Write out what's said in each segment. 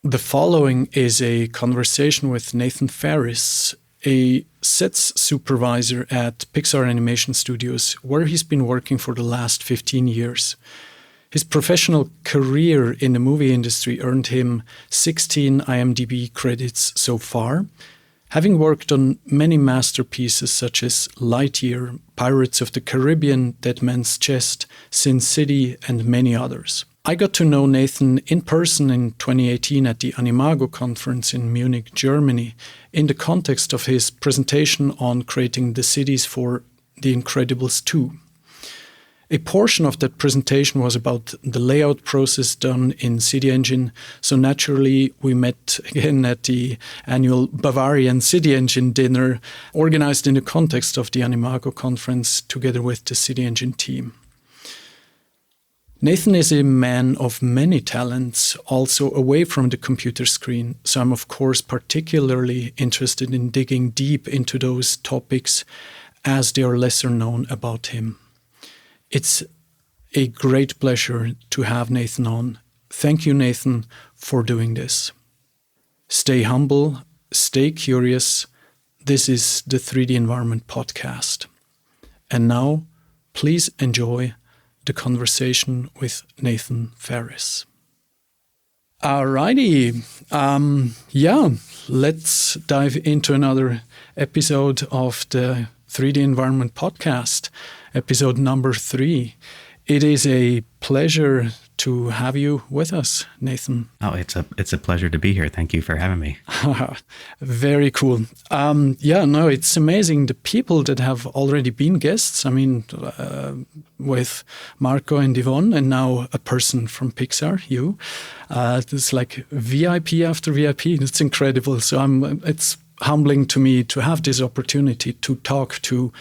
The following is a conversation with Nathan Fariss, a Sets Supervisor at Pixar Animation Studios, where he's been working for the last 15 years. His professional career in the movie industry earned him 16 IMDb credits so far, having worked on many masterpieces such as Lightyear, Pirates of the Caribbean, Dead Man's Chest, Sin City, and many others. I got to know Nathan in person in 2018 at the Animago conference in Munich, Germany, in the context of his presentation on creating the cities for The Incredibles 2. A portion of that presentation was about the layout process done in City Engine, so naturally we met again at the annual Bavarian City Engine dinner, organized in the context of the Animago conference together with the City Engine team. Nathan is a man of many talents, also away from the computer screen, so I'm of course particularly interested in digging deep into those topics as they are lesser known about him. It's a great pleasure to have Nathan on. Thank you, Nathan, for doing this. Stay humble, stay curious. This is the 3D Environment Podcast. And now, please enjoy the conversation with Nathan Fariss. Alrighty, let's dive into another episode of the 3D Environment Podcast, episode number 3. It is a pleasure to have you with us, Nathan. Oh, it's a pleasure to be here. Thank you for having me. Very cool. It's amazing the people that have already been guests. I mean, with Marco and Yvonne, and now a person from Pixar, you. It's like VIP after VIP. It's incredible. So it's humbling to me to have this opportunity to talk to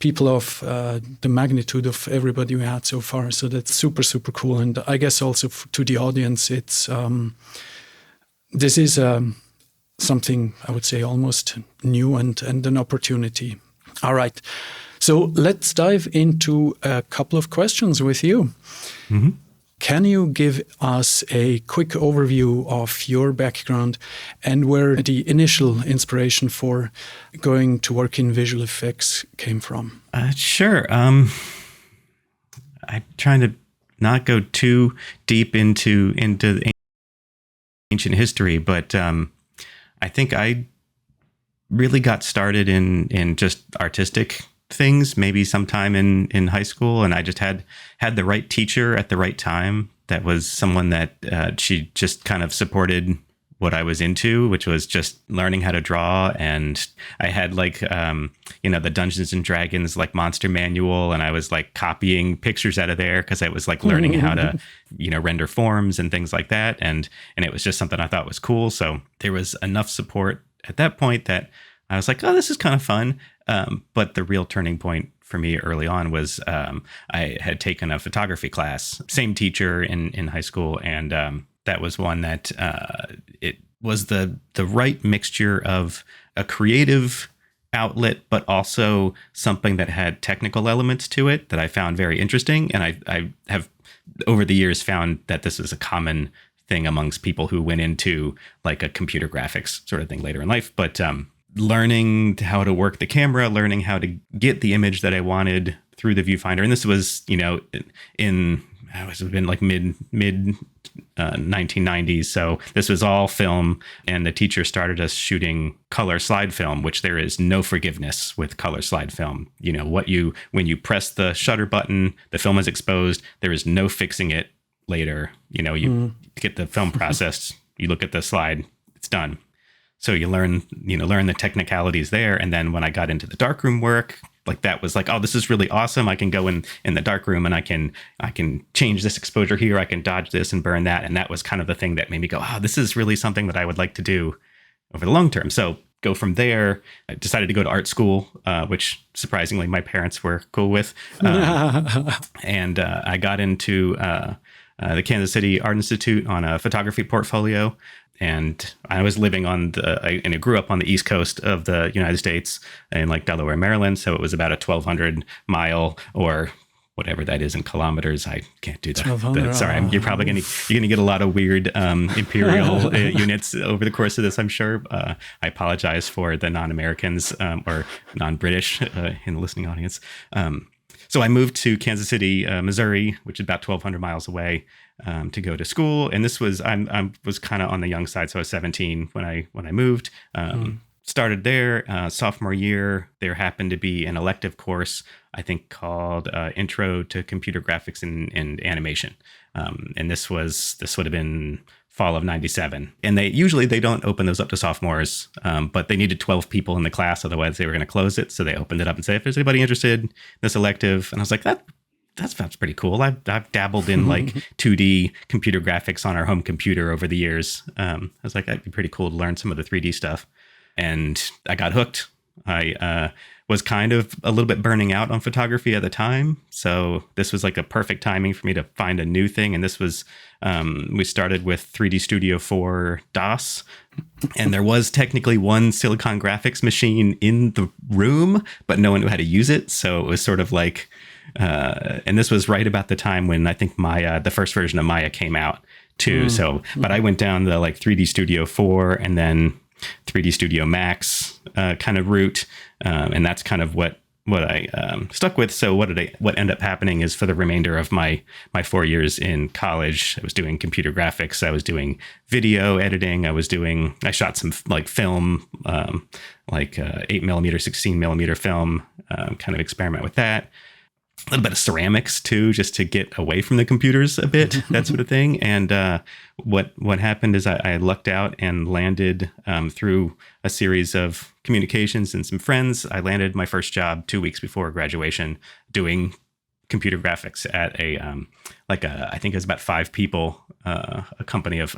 people of the magnitude of everybody we had so far. So that's super, super cool. And I guess also to the audience, it's this is something I would say almost new and an opportunity. All right. So let's dive into a couple of questions with you. Mm-hmm. Can you give us a quick overview of your background and where the initial inspiration for going to work in visual effects came from? Sure. I'm trying to not go too deep into the ancient history, but I think I really got started in just artistic things, maybe sometime in high school, and I just had the right teacher at the right time. That was someone that she just kind of supported what I was into, which was just learning how to draw. And I had the Dungeons and Dragons monster manual, and I was copying pictures out of there because I was learning how to render forms and things like that, and it was just something I thought was cool. So there was enough support at that point that I was like, oh, this is kind of fun. But the real turning point for me early on was I had taken a photography class, same teacher in high school. And that was one that it was the right mixture of a creative outlet, but also something that had technical elements to it that I found very interesting. And I have over the years found that this is a common thing amongst people who went into a computer graphics sort of thing later in life. But learning how to work the camera, learning how to get the image that I wanted through the viewfinder. And this was, in mid 1990s. So this was all film, and the teacher started us shooting color slide film, which there is no forgiveness with color slide film. When you press the shutter button, the film is exposed. There is no fixing it later. You get the film processed, you look at the slide, it's done. So you learn the technicalities there. And then when I got into the darkroom work, that was oh, this is really awesome. I can go in the darkroom and I can change this exposure here. I can dodge this and burn that. And that was kind of the thing that made me go, oh, this is really something that I would like to do over the long term. So go from there. I decided to go to art school, which surprisingly my parents were cool with. And I got into the Kansas City Art Institute on a photography portfolio. And I was living and I grew up on the East Coast of the United States in Delaware, Maryland. So it was about a 1,200 mile or whatever that is in kilometers. I can't do that. 1200. Sorry, you're gonna get a lot of weird imperial units over the course of this, I'm sure. I apologize for the non-Americans or non-British in the listening audience. So I moved to Kansas City, Missouri, which is about 1,200 miles away, to go to school. And this was I was kind of on the young side, so I was 17 when I moved. Started there sophomore year. There happened to be an elective course, I think, called Intro to Computer Graphics and Animation. And this would have been fall of 97. And they don't open those up to sophomores, but they needed 12 people in the class. Otherwise they were going to close it. So they opened it up and said, if there's anybody interested in this elective. And I was like, that sounds pretty cool. I've dabbled in like 2D computer graphics on our home computer over the years. I was like, that'd be pretty cool to learn some of the 3D stuff. And I got hooked. I was kind of a little bit burning out on photography at the time. So this was like a perfect timing for me to find a new thing. And this was, we started with 3D Studio 4 DOS. And there was technically one Silicon Graphics machine in the room, but no one knew how to use it. So it was sort of like, and this was right about the time when I think Maya, the first version of Maya came out too. So, but I went down the like 3D Studio 4 and then 3D Studio Max kind of route, and that's kind of what I stuck with. So what ended up happening is for the remainder of my 4 years in college, I was doing computer graphics, I was doing video editing, I shot some like film, 8mm, 16mm film, kind of experiment with that. A little bit of ceramics too, just to get away from the computers a bit, that sort of thing. And what happened is I lucked out and landed through a series of communications and some friends. I landed my first job 2 weeks before graduation doing computer graphics at I think it was about 5 people, a company of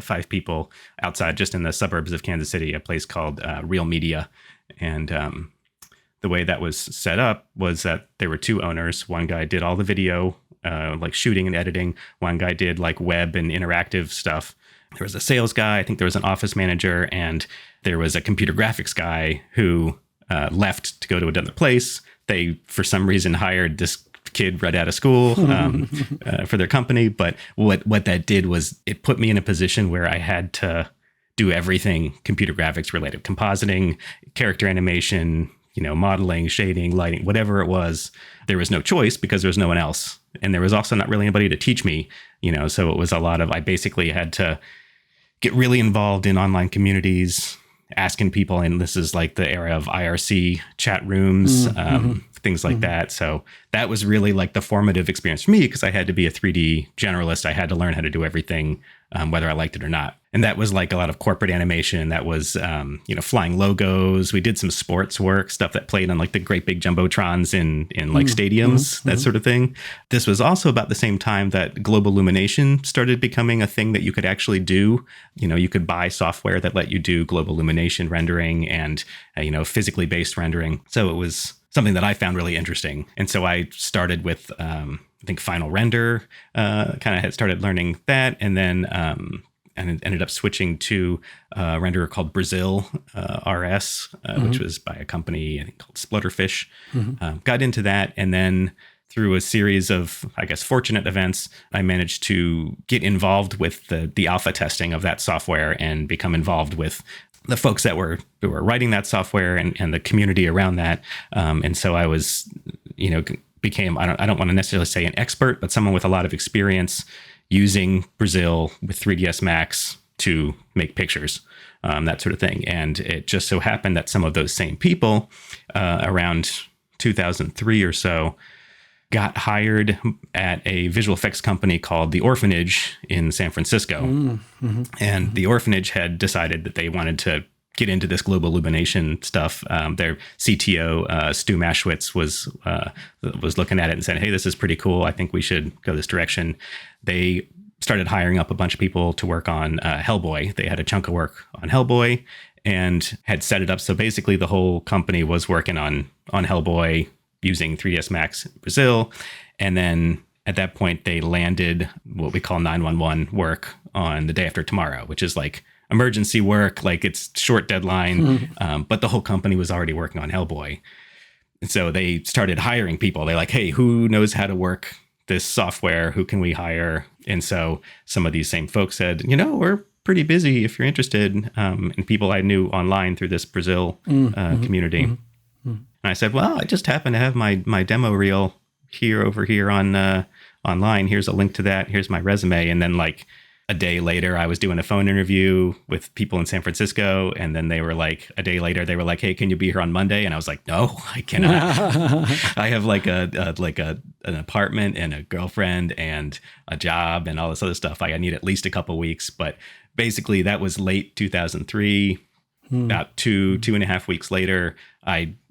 5 people outside, just in the suburbs of Kansas City, a place called Real Media. And the way that was set up was that there were 2 owners. One guy did all the video, like shooting and editing. One guy did like web and interactive stuff. There was a sales guy. I think there was an office manager, and there was a computer graphics guy who left to go to another place. They, for some reason, hired this kid right out of school for their company. But what that did was it put me in a position where I had to do everything computer graphics related: compositing, character animation, modeling, shading, lighting, whatever it was. There was no choice because there was no one else. And there was also not really anybody to teach me, so it was a lot of, I basically had to get really involved in online communities, asking people, and this is like the era of IRC chat rooms, things like that. So that was really like the formative experience for me, because I had to be a 3D generalist. I had to learn how to do everything, whether I liked it or not. And that was like a lot of corporate animation. That was, flying logos. We did some sports work, stuff that played on like the great big jumbotrons in like stadiums, that sort of thing. This was also about the same time that global illumination started becoming a thing that you could actually do. You could buy software that let you do global illumination rendering and, physically based rendering. So it was something that I found really interesting. And so I started with, I think, Final Render, kind of had started learning that. And then, and ended up switching to a renderer called Brazil RS, which was by a company, I think, called Splutterfish. Got into that, and then through a series of, I guess, fortunate events, I managed to get involved with the alpha testing of that software and become involved with the folks who were writing that software and the community around that. And so I was, became, I don't want to necessarily say an expert, but someone with a lot of experience using Brazil with 3ds Max to make pictures, that sort of thing. And it just so happened that some of those same people around 2003 or so got hired at a visual effects company called The Orphanage in San Francisco. And The Orphanage had decided that they wanted to get into this global illumination stuff. Their CTO, Stu Maschwitz, was looking at it and said, hey, this is pretty cool. I think we should go this direction. They started hiring up a bunch of people to work on Hellboy. They had a chunk of work on Hellboy and had set it up. So basically the whole company was working on Hellboy using 3ds Max in Brazil. And then at that point, they landed what we call 911 work on The Day After Tomorrow, which is like emergency work, like it's short deadline, but the whole company was already working on Hellboy. so they started hiring people. They're like, hey, who knows how to work this software? Who can we hire? And so some of these same folks said, we're pretty busy if you're interested. And people I knew online through this Brazil community. And I said, well, I just happen to have my demo reel over here on online. Here's a link to that. Here's my resume. And then like a day later, I was doing a phone interview with people in San Francisco. And then they were like, a day later, they were like, hey, can you be here on Monday? And I was like, no, I cannot. I have like an apartment and a girlfriend and a job and all this other stuff. I need at least a couple weeks. But basically that was late 2003. About 2.5 weeks later,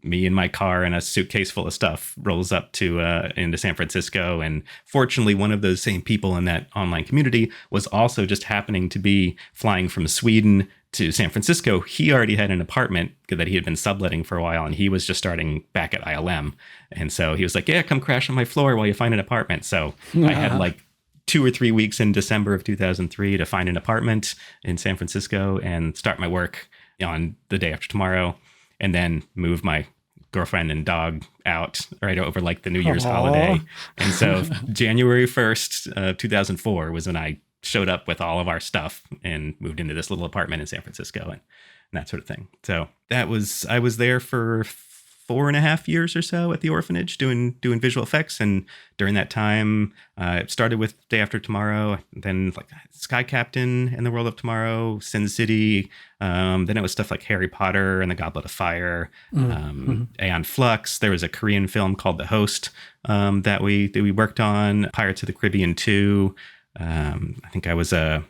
me and my car and a suitcase full of stuff rolls up to into San Francisco. And fortunately, one of those same people in that online community was also just happening to be flying from Sweden to San Francisco. He already had an apartment that he had been subletting for a while, and he was just starting back at ILM. And so he was like, yeah, come crash on my floor while you find an apartment. So I had like 2 or 3 weeks in December of 2003 to find an apartment in San Francisco and start my work on the day after tomorrow, and then move my girlfriend and dog out right over like the New Year's holiday. And so January 1st, 2004 was when I showed up with all of our stuff and moved into this little apartment in San Francisco and that sort of thing. So I was there for 4.5 years or so at the orphanage doing visual effects. And during that time, it started with Day After Tomorrow, then like Sky Captain and the World of Tomorrow, Sin City. Then it was stuff like Harry Potter and the Goblet of Fire, Aeon Flux. There was a Korean film called The Host that we worked on, Pirates of the Caribbean 2. I think I was a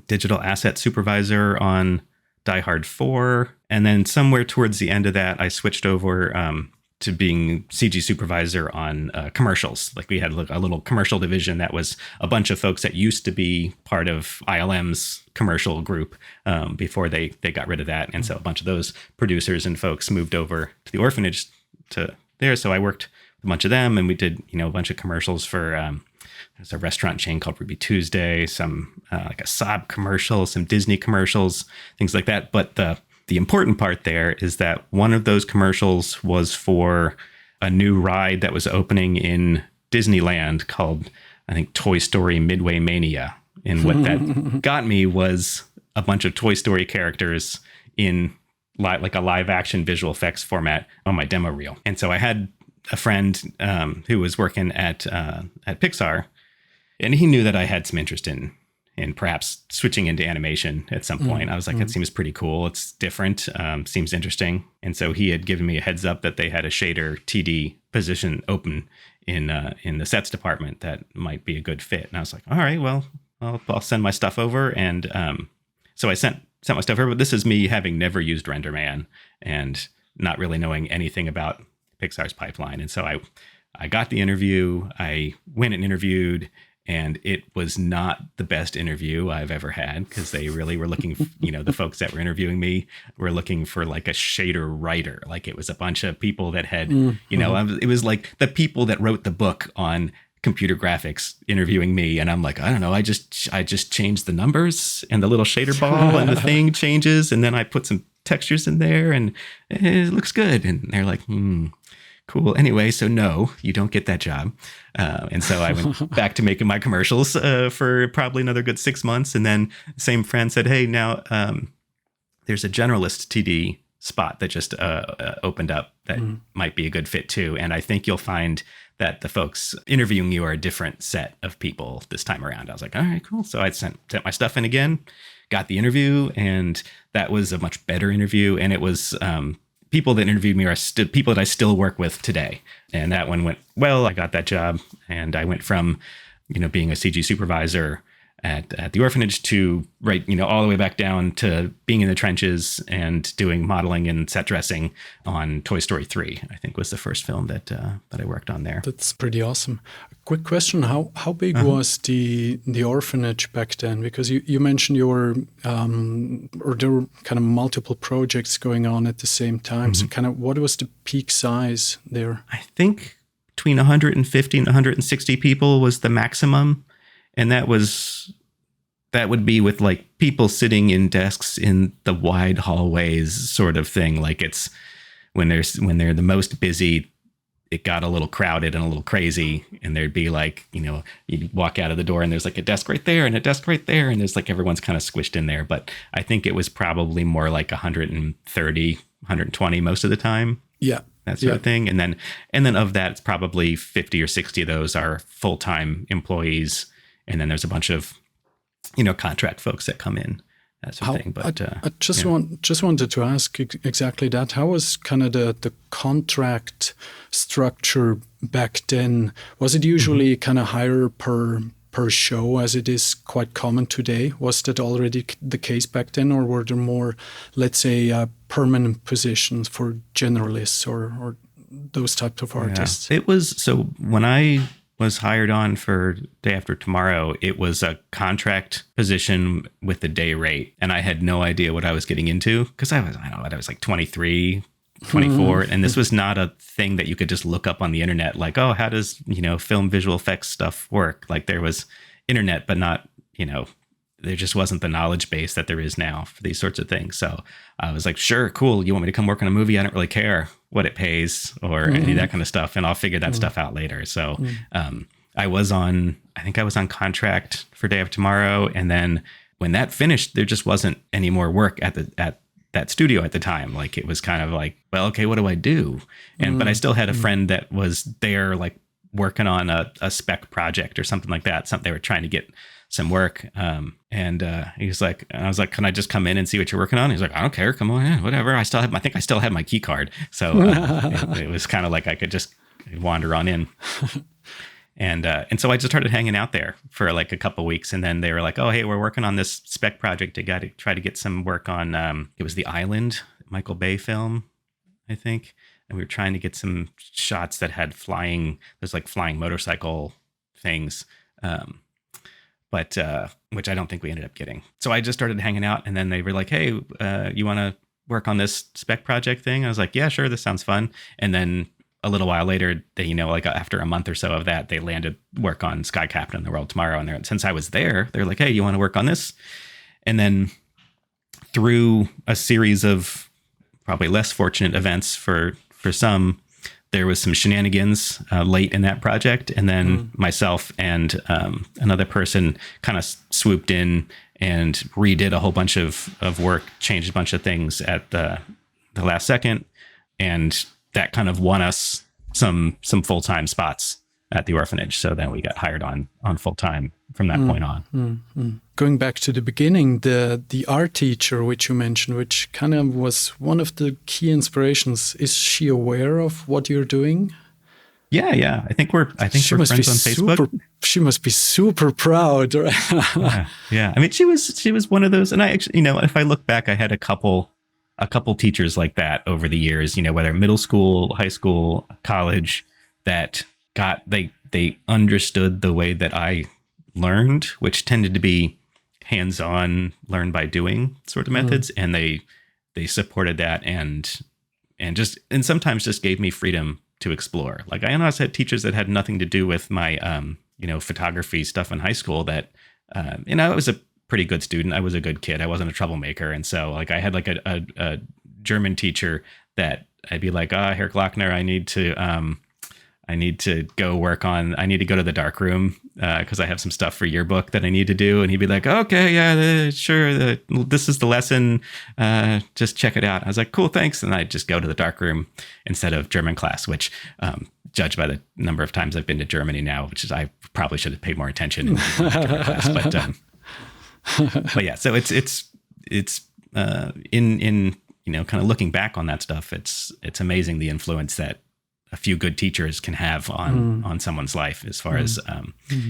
digital asset supervisor on Die Hard 4. And then somewhere towards the end of that, I switched over to being CG supervisor on commercials. Like we had a little commercial division that was a bunch of folks that used to be part of ILM's commercial group before they got rid of that. And so a bunch of those producers and folks moved over to the orphanage to there. So I worked with a bunch of them, and we did, a bunch of commercials for there's a restaurant chain called Ruby Tuesday, some like a Saab commercial, some Disney commercials, things like that. But the important part there is that one of those commercials was for a new ride that was opening in Disneyland called, I think, Toy Story Midway Mania. And what that got me was a bunch of Toy Story characters in like a live action visual effects format on my demo reel. And so I had a friend who was working at Pixar, and he knew that I had some interest in perhaps switching into animation at some point. I was like, that seems pretty cool. It's different. Seems interesting. And so he had given me a heads up that they had a shader TD position open in the sets department that might be a good fit. And I was like, all right, well, I'll send my stuff over. And so I sent my stuff over. But this is me having never used RenderMan and not really knowing anything about Pixar's pipeline. And so I got the interview. I went and interviewed. And it was not the best interview I've ever had, because they really were looking, the folks that were interviewing me were looking for like a shader writer. Like it was a bunch of people that had, it was like the people that wrote the book on computer graphics interviewing me. And I'm like, I don't know. I just changed the numbers and the little shader ball and the thing changes. And then I put some textures in there and it looks good. And they're like, cool. Anyway, so no, you don't get that job. And so I went back to making my commercials for probably another good 6 months. And then the same friend said, hey, now there's a generalist TD spot that just opened up that might be a good fit too. And I think you'll find that the folks interviewing you are a different set of people this time around. I was like, all right, cool. So I sent my stuff in again, got the interview, and that was a much better interview. And it was people that interviewed me are people that I still work with today. And that one went well. I got that job, and I went from, being a CG supervisor at the orphanage to all the way back down to being in the trenches and doing modeling and set dressing on Toy Story 3, I think was the first film that I worked on there. That's pretty awesome. Quick question: How big was the orphanage back then? Because you mentioned you were or there were kind of multiple projects going on at the same time. So kind of what was the peak size there? I think between 150 and 160 people was the maximum. And that would be with like people sitting in desks in the wide hallways sort of thing. Like it's when they're the most busy, it got a little crowded and a little crazy, and there'd be like, you'd walk out of the door and there's like a desk right there and a desk right there, and there's like everyone's kind of squished in there. But I think it was probably more like 130, 120 most of the time. Yeah. That sort of thing. And then of that, it's probably 50 or 60 of those are full-time employees. And then there's a bunch of, contract folks that come in, that sort of thing. But I just wanted to ask exactly that. How was kind of the contract structure back then? Was it usually kind of higher per show, as it is quite common today? Was that already the case back then, or were there more, let's say, permanent positions for generalists or those types of artists? It was, so when I was hired on for Day After Tomorrow, it was a contract position with a day rate, and I had no idea what I was getting into, because I was like 23, 24, and this was not a thing that you could just look up on the internet, like, oh, how does film visual effects stuff work? Like, there was internet, but not, there just wasn't the knowledge base that there is now for these sorts of things. So I was like, sure, cool, you want me to come work on a movie? I don't really care what it pays or any of that kind of stuff, and I'll figure that stuff out later. So I think I was on contract for Day After Tomorrow, and then when that finished, there just wasn't any more work at that studio at the time. Like, it was kind of like, well, okay, what do I do? But I still had a friend that was there, like, working on a spec project or something like that. They were trying to get some work. He was like, I was like, can I just come in and see what you're working on? He's like, I don't care. Come on in, whatever. I think I still have my key card. So it was kind of like I could just wander on in. And so I just started hanging out there for like a couple of weeks, and then they were like, "Oh, hey, we're working on this spec project. I got to try to get some work on." It was The Island, Michael Bay film, I think, and we were trying to get some shots that had flying motorcycle things, but which I don't think we ended up getting. So I just started hanging out, and then they were like, "Hey, you want to work on this spec project thing?" I was like, "Yeah, sure, this sounds fun." And then a little while later, they, like after a month or so of that, they landed work on Sky Captain: The World Tomorrow. And since I was there, they're like, "Hey, you want to work on this?" And then through a series of probably less fortunate events for some, there was some shenanigans late in that project. And then myself and another person kind of swooped in and redid a whole bunch of work, changed a bunch of things at the last second. And that kind of won us some full-time spots at the orphanage. So then we got hired on full-time from that point on. Going back to the beginning, the art teacher, which you mentioned, which kind of was one of the key inspirations, is she aware of what you're doing? Yeah. I think we're friends on Facebook. She must be super proud. Yeah. I mean, she was one of those, and I actually, if I look back, I had a couple teachers like that over the years, whether middle school, high school, college, that they understood the way that I learned, which tended to be hands-on, learn by doing sort of methods. And they supported that and sometimes just gave me freedom to explore. Like, I almost had teachers that had nothing to do with my, photography stuff in high school that, I was a pretty good student. I was a good kid. I wasn't a troublemaker. And so like I had like a German teacher that I'd be like, Herr Glockner, I need to go to the dark room because I have some stuff for yearbook that I need to do. And he'd be like, okay, yeah, sure. This is the lesson. Just check it out. I was like, cool, thanks. And I'd just go to the dark room instead of German class, which judged by the number of times I've been to Germany now, which is I probably should have paid more attention in German class. But yeah, so it's in kind of looking back on that stuff, it's amazing the influence that a few good teachers can have on someone's life as far as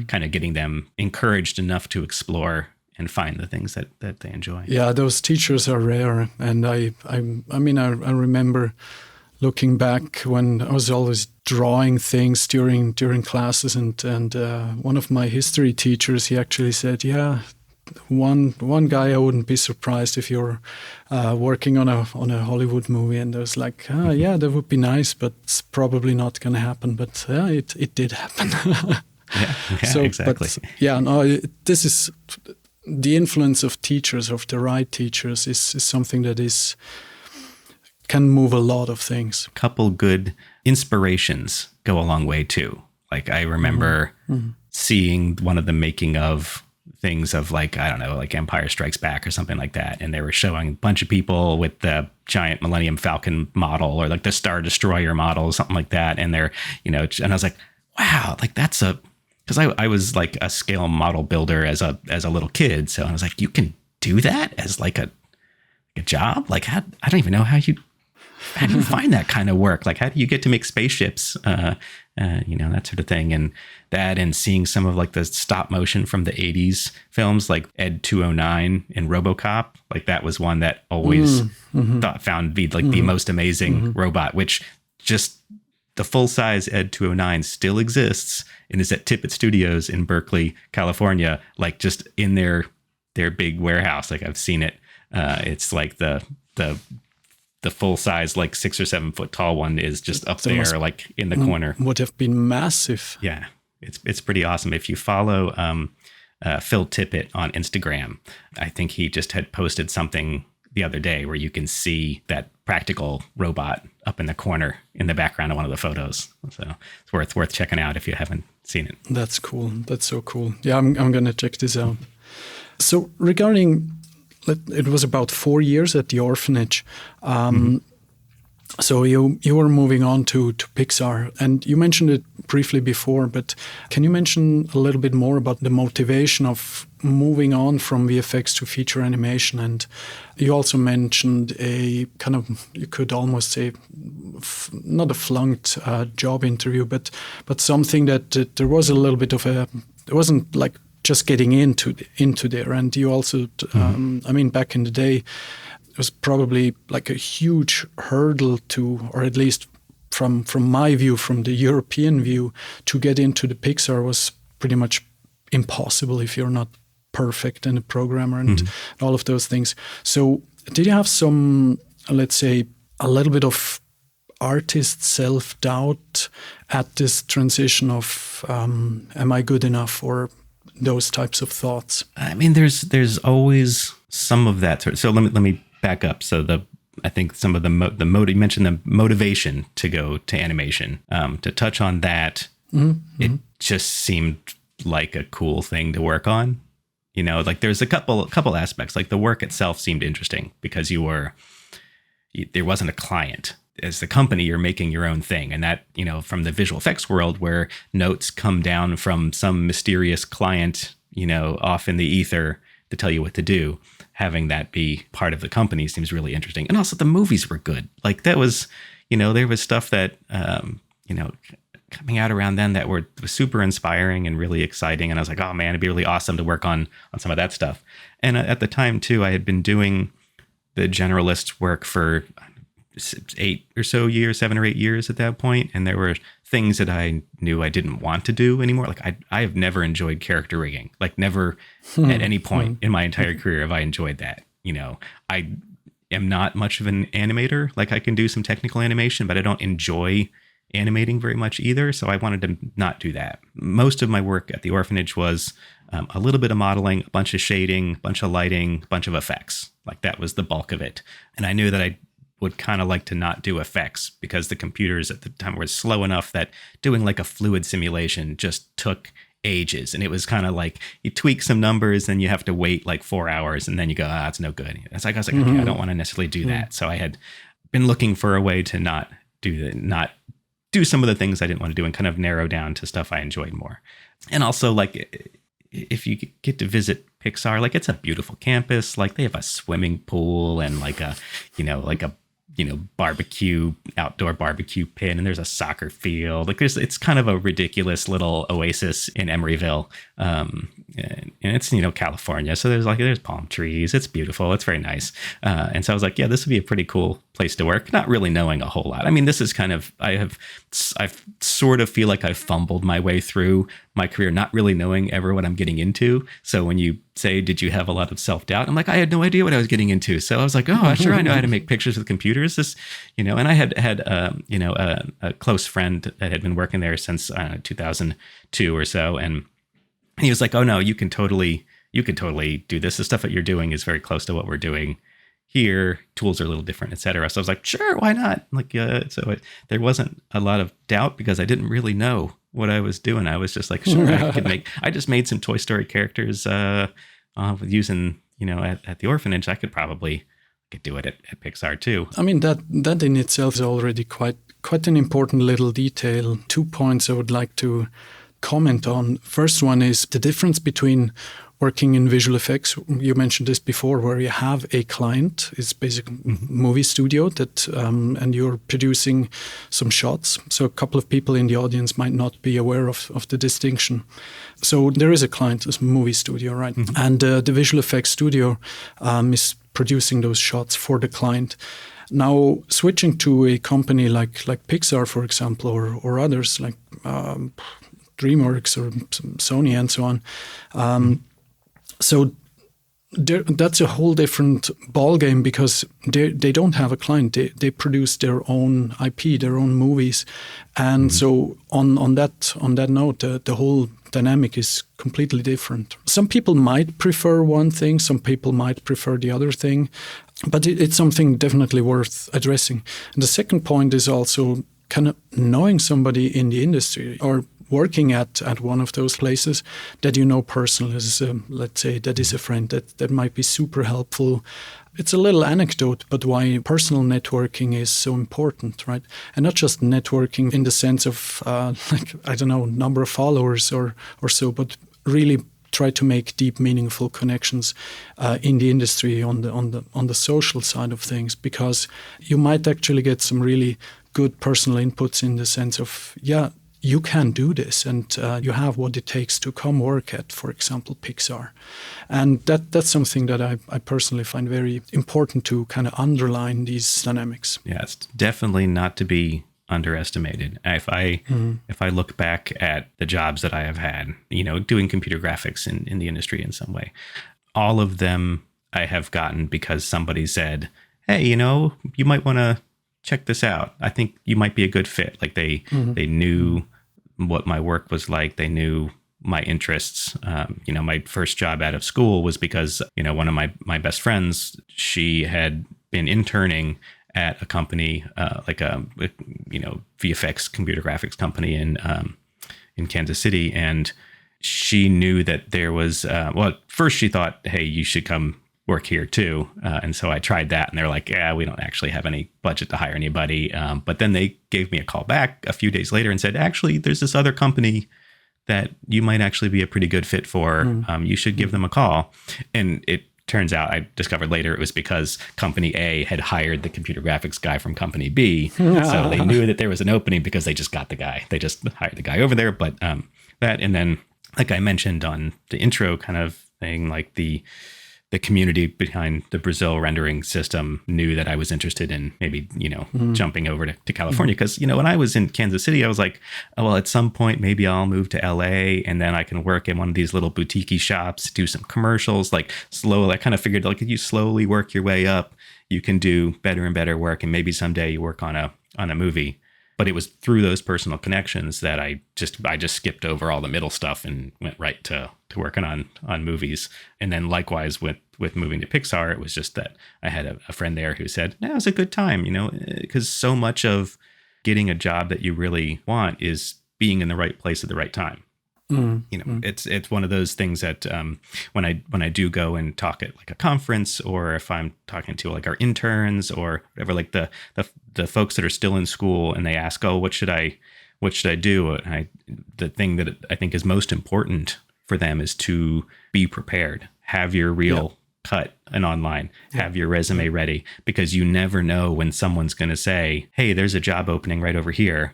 kind of getting them encouraged enough to explore and find the things that they enjoy. Yeah, those teachers are rare, and I remember looking back when I was always drawing things during classes, and one of my history teachers, he actually said, yeah, one guy I wouldn't be surprised if you're working on a Hollywood movie. And I was like, yeah, that would be nice, but it's probably not going to happen. But it did happen. yeah, so, exactly. But, this is the influence of teachers, of the right teachers, is something that is can move a lot of things. Couple good inspirations go a long way too. Like I remember seeing one of the making of things of like, I don't know, like Empire Strikes Back or something like that. And they were showing a bunch of people with the giant Millennium Falcon model or like the Star Destroyer model, something like that. And they're, you know, and I was like, wow, like that's because I was like a scale model builder as a little kid. So I was like, you can do that as like a job? Like I don't even know how do you find that kind of work? Like, how do you get to make spaceships? You know, that sort of thing. And that, and seeing some of like the stop motion from the 80s films, like Ed 209 and RoboCop. Like that was one that always found to be like the most amazing robot, which just the full size Ed 209 still exists and is at Tippett Studios in Berkeley, California, like just in their big warehouse. Like I've seen it. It's like the full size, like 6 or 7 foot tall one is just up there, like in the corner. Would have been massive. Yeah, it's pretty awesome. If you follow Phil Tippett on Instagram, I think he just had posted something the other day where you can see that practical robot up in the corner in the background of one of the photos. So it's worth checking out if you haven't seen it. That's cool. That's so cool. Yeah, I'm gonna check this out. So regarding, it was about 4 years at the orphanage. So you were moving on to Pixar, and you mentioned it briefly before, but can you mention a little bit more about the motivation of moving on from VFX to feature animation? And you also mentioned a kind of, you could almost say, not a flunked job interview, but something that there was a little bit of it wasn't like just getting into there. And you also, I mean, back in the day, it was probably like a huge hurdle to, or at least from my view, from the European view, to get into the Pixar was pretty much impossible if you're not perfect and a programmer and all of those things. So did you have some, let's say, a little bit of artist self-doubt at this transition of, am I good enough, or those types of thoughts? I mean, there's always some of that sort of, so let me back up. So I think some of you mentioned the motivation to go to animation. To touch on that, it just seemed like a cool thing to work on. You know, like there's a couple aspects. Like the work itself seemed interesting because there wasn't a client. As the company, you're making your own thing. And that, you know, from the visual effects world where notes come down from some mysterious client, you know, off in the ether to tell you what to do, having that be part of the company seems really interesting. And also the movies were good. Like that was, you know, there was stuff that, you know, coming out around then that was super inspiring and really exciting. And I was like, oh man, it'd be really awesome to work on some of that stuff. And at the time too, I had been doing the generalist work for 7 or 8 years at that point. And there were things that I knew I didn't want to do anymore. Like I have never enjoyed character rigging, like never at any point in my entire career have I enjoyed that. You know, I am not much of an animator. Like I can do some technical animation, but I don't enjoy animating very much either. So I wanted to not do that. Most of my work at the orphanage was a little bit of modeling, a bunch of shading, a bunch of lighting, a bunch of effects. Like that was the bulk of it. And I knew that I would kind of like to not do effects because the computers at the time were slow enough that doing like a fluid simulation just took ages. And it was kind of like you tweak some numbers and you have to wait like 4 hours and then you go, it's no good. It's like, I was like, okay, I don't want to necessarily do that. So I had been looking for a way to not do some of the things I didn't want to do and kind of narrow down to stuff I enjoyed more. And also like, if you get to visit Pixar, like it's a beautiful campus. Like they have a swimming pool and like a barbecue, outdoor barbecue pit, and there's a soccer field. Like it's kind of a ridiculous little oasis in Emeryville. And it's, you know, California. So there's palm trees. It's beautiful. It's very nice. And so I was like, yeah, this would be a pretty cool place to work. Not really knowing a whole lot. I mean, this is kind of, I sort of feel like I fumbled my way through my career, not really knowing ever what I'm getting into. So when you say, did you have a lot of self-doubt? I'm like, I had no idea what I was getting into. So I was like, oh, sure, I know how to make pictures with computers. This, you know, and I had a close friend that had been working there since 2002 or so. And he was like, oh no, you can totally do this. The stuff that you're doing is very close to what we're doing here, tools are a little different, etc. So I was like, sure, why not? Like, there wasn't a lot of doubt because I didn't really know what I was doing. I was just like, sure, I just made some Toy Story characters using, at the orphanage. I could do it at Pixar too. I mean, that in itself is already quite an important little detail. 2 points I would like to comment on. First one is the difference between working in visual effects. You mentioned this before, where you have a client, it's basically a movie studio that, and you're producing some shots. So a couple of people in the audience might not be aware of the distinction. So there is a client, a movie studio, right? Mm-hmm. And the visual effects studio is producing those shots for the client. Now, switching to a company like Pixar, for example, or others like DreamWorks or Sony and so on. So that's a whole different ballgame because they don't have a client. They produce their own IP, their own movies, and so on that note, the whole dynamic is completely different. Some people might prefer one thing, some people might prefer the other thing, but it's something definitely worth addressing. And the second point is also kind of knowing somebody in the industry or working at one of those places that you know personally, let's say that is a friend that might be super helpful. It's a little anecdote, but why personal networking is so important, right? And not just networking in the sense of number of followers or so, but really try to make deep, meaningful connections in the industry on the social side of things, because you might actually get some really good personal inputs in the sense of, you can do this, and you have what it takes to come work at, for example, Pixar. And that's something that I personally find very important to kind of underline these dynamics. Yeah, it's definitely not to be underestimated. If I look back at the jobs that I have had, doing computer graphics in the industry in some way, all of them I have gotten because somebody said, hey, you might want to check this out. I think you might be a good fit. Like they knew what my work was like. They knew my interests. My first job out of school was because, one of my best friends, she had been interning at a company, like a VFX computer graphics company in Kansas City. And she knew that there was, first she thought, hey, you should come work here too. And so I tried that, and they're like, we don't actually have any budget to hire anybody. But then they gave me a call back a few days later and said, actually, there's this other company that you might actually be a pretty good fit for. You should give them a call. And it turns out, I discovered later, it was because company A had hired the computer graphics guy from company B. So they knew that there was an opening because they just got the guy. They just hired the guy over there. But that, and then like I mentioned on the intro kind of thing, like the community behind the Brazil rendering system knew that I was interested in maybe, jumping over to California. Because, when I was in Kansas City, I was like, at some point, maybe I'll move to LA and then I can work in one of these little boutique shops, do some commercials, like slowly. I kind of figured like if you slowly work your way up, you can do better and better work. And maybe someday you work on a movie. But it was through those personal connections that I just skipped over all the middle stuff and went right to working on movies. And then likewise with moving to Pixar, it was just that I had a friend there who said, now's a good time, because so much of getting a job that you really want is being in the right place at the right time. It's one of those things that when I do go and talk at like a conference, or if I'm talking to like our interns or whatever, like the folks that are still in school and they ask, what should I do? And the thing that I think is most important for them is to be prepared, have your reel cut and online, have your resume ready, because you never know when someoe's going to say, hey, there's a job opening right over here.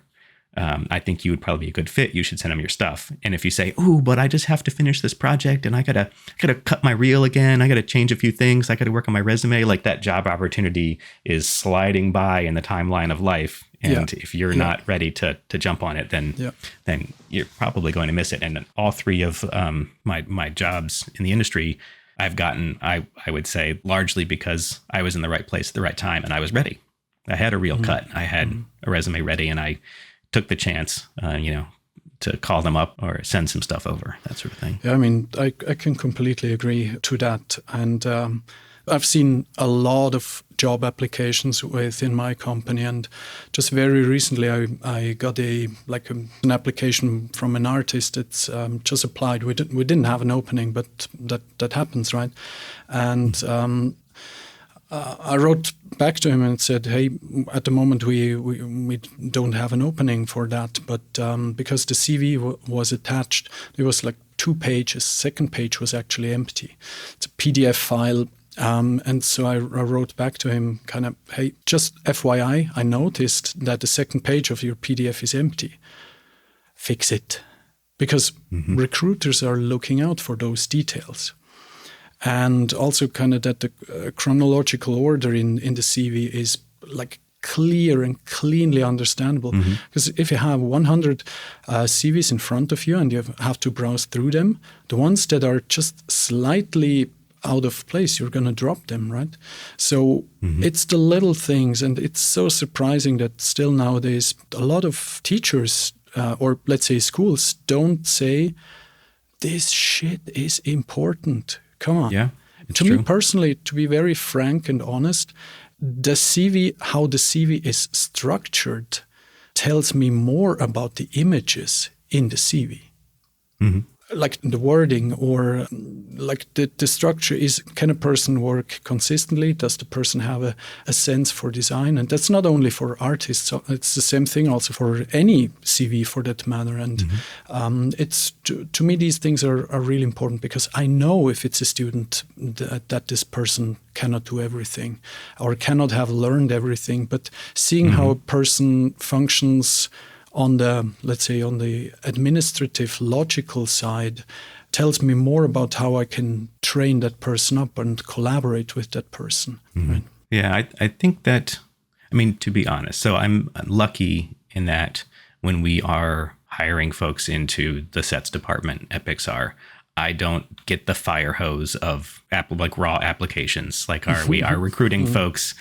I think you would probably be a good fit. You should send them your stuff. And if you say, but I just have to finish this project and I gotta cut my reel again, I gotta change a few things, I gotta work on my resume, like that job opportunity is sliding by in the timeline of life. And if you're not ready to jump on it, then you're probably going to miss it. And all three of my jobs in the industry, I've gotten, I would say, largely because I was in the right place at the right time and I was ready. I had a reel cut, I had a resume ready, and I took the chance, to call them up or send some stuff over, that sort of thing. Yeah, I mean, I can completely agree to that. And I've seen a lot of job applications within my company, and just very recently I got an application from an artist that's just applied. We didn't have an opening, but that happens, right? And I wrote back to him and said, hey, at the moment we don't have an opening for that, but because the CV was attached, there was like 2 pages. Second page was actually empty. It's a PDF file. And so I wrote back to him kind of, hey, just FYI, I noticed that the second page of your PDF is empty. Fix it. Because recruiters are looking out for those details. And also kind of that the chronological order in the CV is like clear and cleanly understandable. Because if you have 100 CVs in front of you and you have to browse through them, the ones that are just slightly out of place, you're going to drop them, right? So it's the little things, and it's so surprising that still nowadays a lot of teachers or let's say schools don't say this shit is important. Come on. Yeah, to me personally, to be very frank and honest, the CV, how the CV is structured, tells me more about the images in the CV. Like the wording or like the structure is, can a person work consistently? Does the person have a sense for design? And that's not only for artists, it's the same thing also for any CV for that matter. And it's to me, these things are really important, because I know if it's a student that this person cannot do everything or cannot have learned everything, but seeing how a person functions on the, let's say, on the administrative, logical side, tells me more about how I can train that person up and collaborate with that person. Right? Yeah, I think that, I mean, to be honest, so I'm lucky in that when we are hiring folks into the sets department at Pixar, I don't get the fire hose of raw applications. Like we are recruiting folks,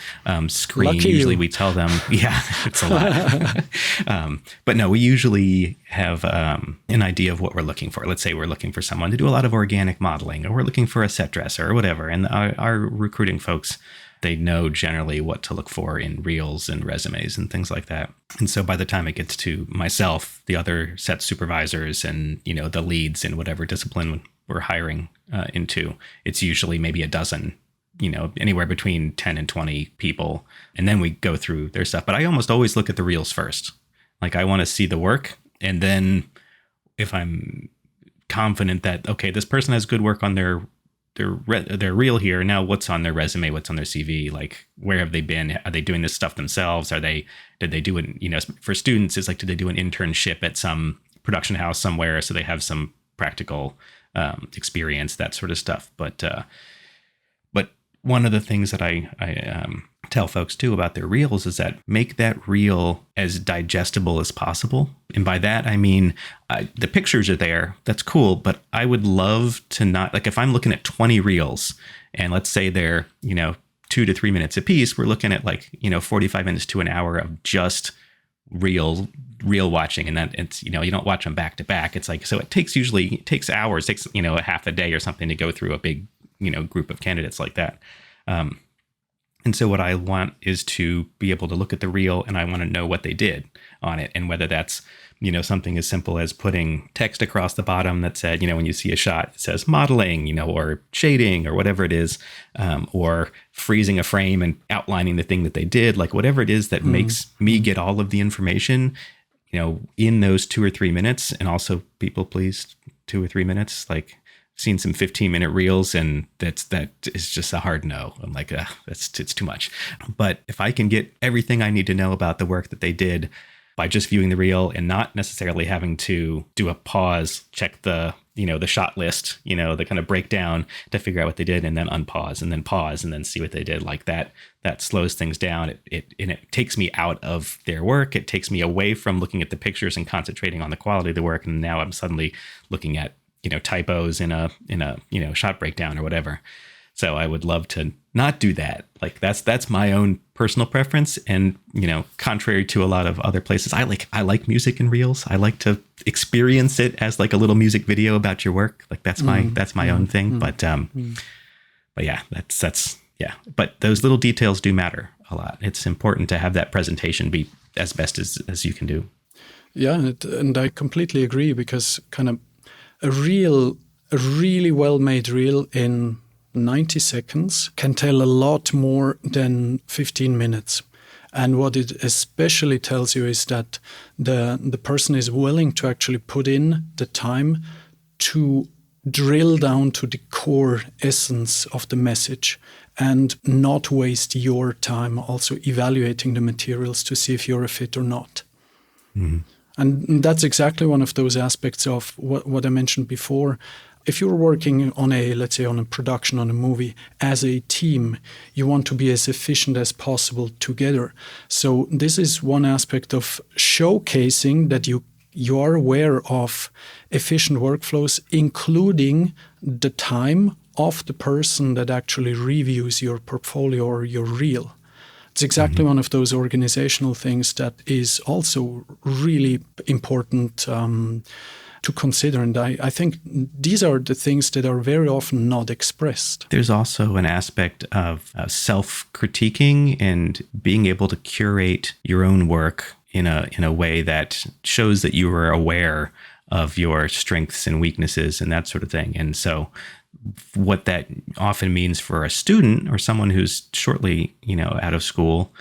screen. Lucky usually you. we tell them, yeah, it's a lot. But no, we usually have an idea of what we're looking for. Let's say we're looking for someone to do a lot of organic modeling, or we're looking for a set dresser or whatever. And our recruiting folks, they know generally what to look for in reels and resumes and things like that. And so by the time it gets to myself, the other set supervisors and, the leads in whatever discipline we're hiring into, it's usually maybe a dozen, anywhere between 10 and 20 people. And then we go through their stuff. But I almost always look at the reels first. Like I want to see the work. And then if I'm confident that, okay, this person has good work on their reel here. Now what's on their resume? What's on their CV? Like, where have they been? Are they doing this stuff themselves? Did they do it? For students, it's like, did they do an internship at some production house somewhere? So they have some practical experience, that sort of stuff. But one of the things that I tell folks too about their reels is that make that reel as digestible as possible. And by that, I mean, the pictures are there. That's cool. But I would love to not, like if I'm looking at 20 reels and let's say they're, 2 to 3 minutes a piece, we're looking at 45 minutes to an hour of just reel watching. And that it's, you don't watch them back to back. It's like, so it takes hours, a half a day or something to go through a big, group of candidates like that. And so what I want is to be able to look at the reel, and I want to know what they did on it, and whether that's, something as simple as putting text across the bottom that said, when you see a shot, it says modeling, or shading or whatever it is, or freezing a frame and outlining the thing that they did, like whatever it is that makes me get all of the information, in those 2 or 3 minutes. And also, people please, 2 or 3 minutes, like seen some 15-minute reels, and that is just a hard no. I'm like, it's too much. But if I can get everything I need to know about the work that they did by just viewing the reel and not necessarily having to do a pause, check the shot list, the kind of breakdown to figure out what they did, and then unpause and then pause and then see what they did, like that slows things down. It takes me out of their work. It takes me away from looking at the pictures and concentrating on the quality of the work. And now I'm suddenly looking at typos in a shot breakdown or whatever. So I would love to not do that. Like that's my own personal preference. And, contrary to a lot of other places, I like music in reels. I like to experience it as like a little music video about your work. Like that's my own thing. But yeah, Yeah. But those little details do matter a lot. It's important to have that presentation be as best as you can do. Yeah, and I completely agree, because kind of a really well-made reel in 90 seconds can tell a lot more than 15 minutes. And what it especially tells you is that the person is willing to actually put in the time to drill down to the core essence of the message and not waste your time also evaluating the materials to see if you're a fit or not. Mm-hmm. And that's exactly one of those aspects of what I mentioned before. If you're working on let's say on a production, on a movie, as a team, you want to be as efficient as possible together. So this is one aspect of showcasing that you are aware of efficient workflows, including the time of the person that actually reviews your portfolio or your reel. It's exactly one of those organizational things that is also really important to consider. And I think these are the things that are very often not expressed. There's also an aspect of self-critiquing and being able to curate your own work in a way that shows that you are aware of your strengths and weaknesses and that sort of thing. And so what that often means for a student or someone who's shortly, out of school,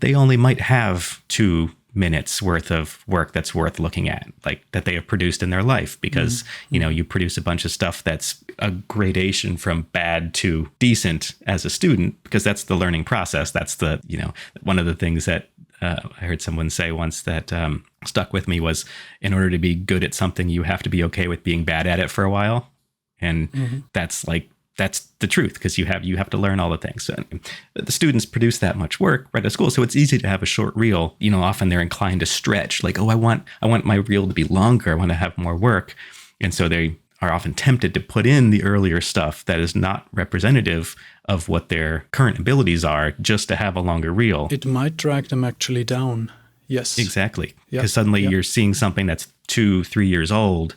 they only might have 2 minutes worth of work that's worth looking at, like that they have produced in their life, because, you produce a bunch of stuff that's a gradation from bad to decent as a student, because that's the learning process. That's the, one of the things that I heard someone say once that stuck with me was, in order to be good at something, you have to be okay with being bad at it for a while. And that's the truth, because you have to learn all the things. So the students produce that much work right at school, so it's easy to have a short reel. Often they're inclined to stretch, like, oh, I want my reel to be longer. I want to have more work, and so they are often tempted to put in the earlier stuff that is not representative of what their current abilities are, just to have a longer reel. It might drag them actually down. Yes, exactly. Because suddenly you're seeing something that's 2-3 years old,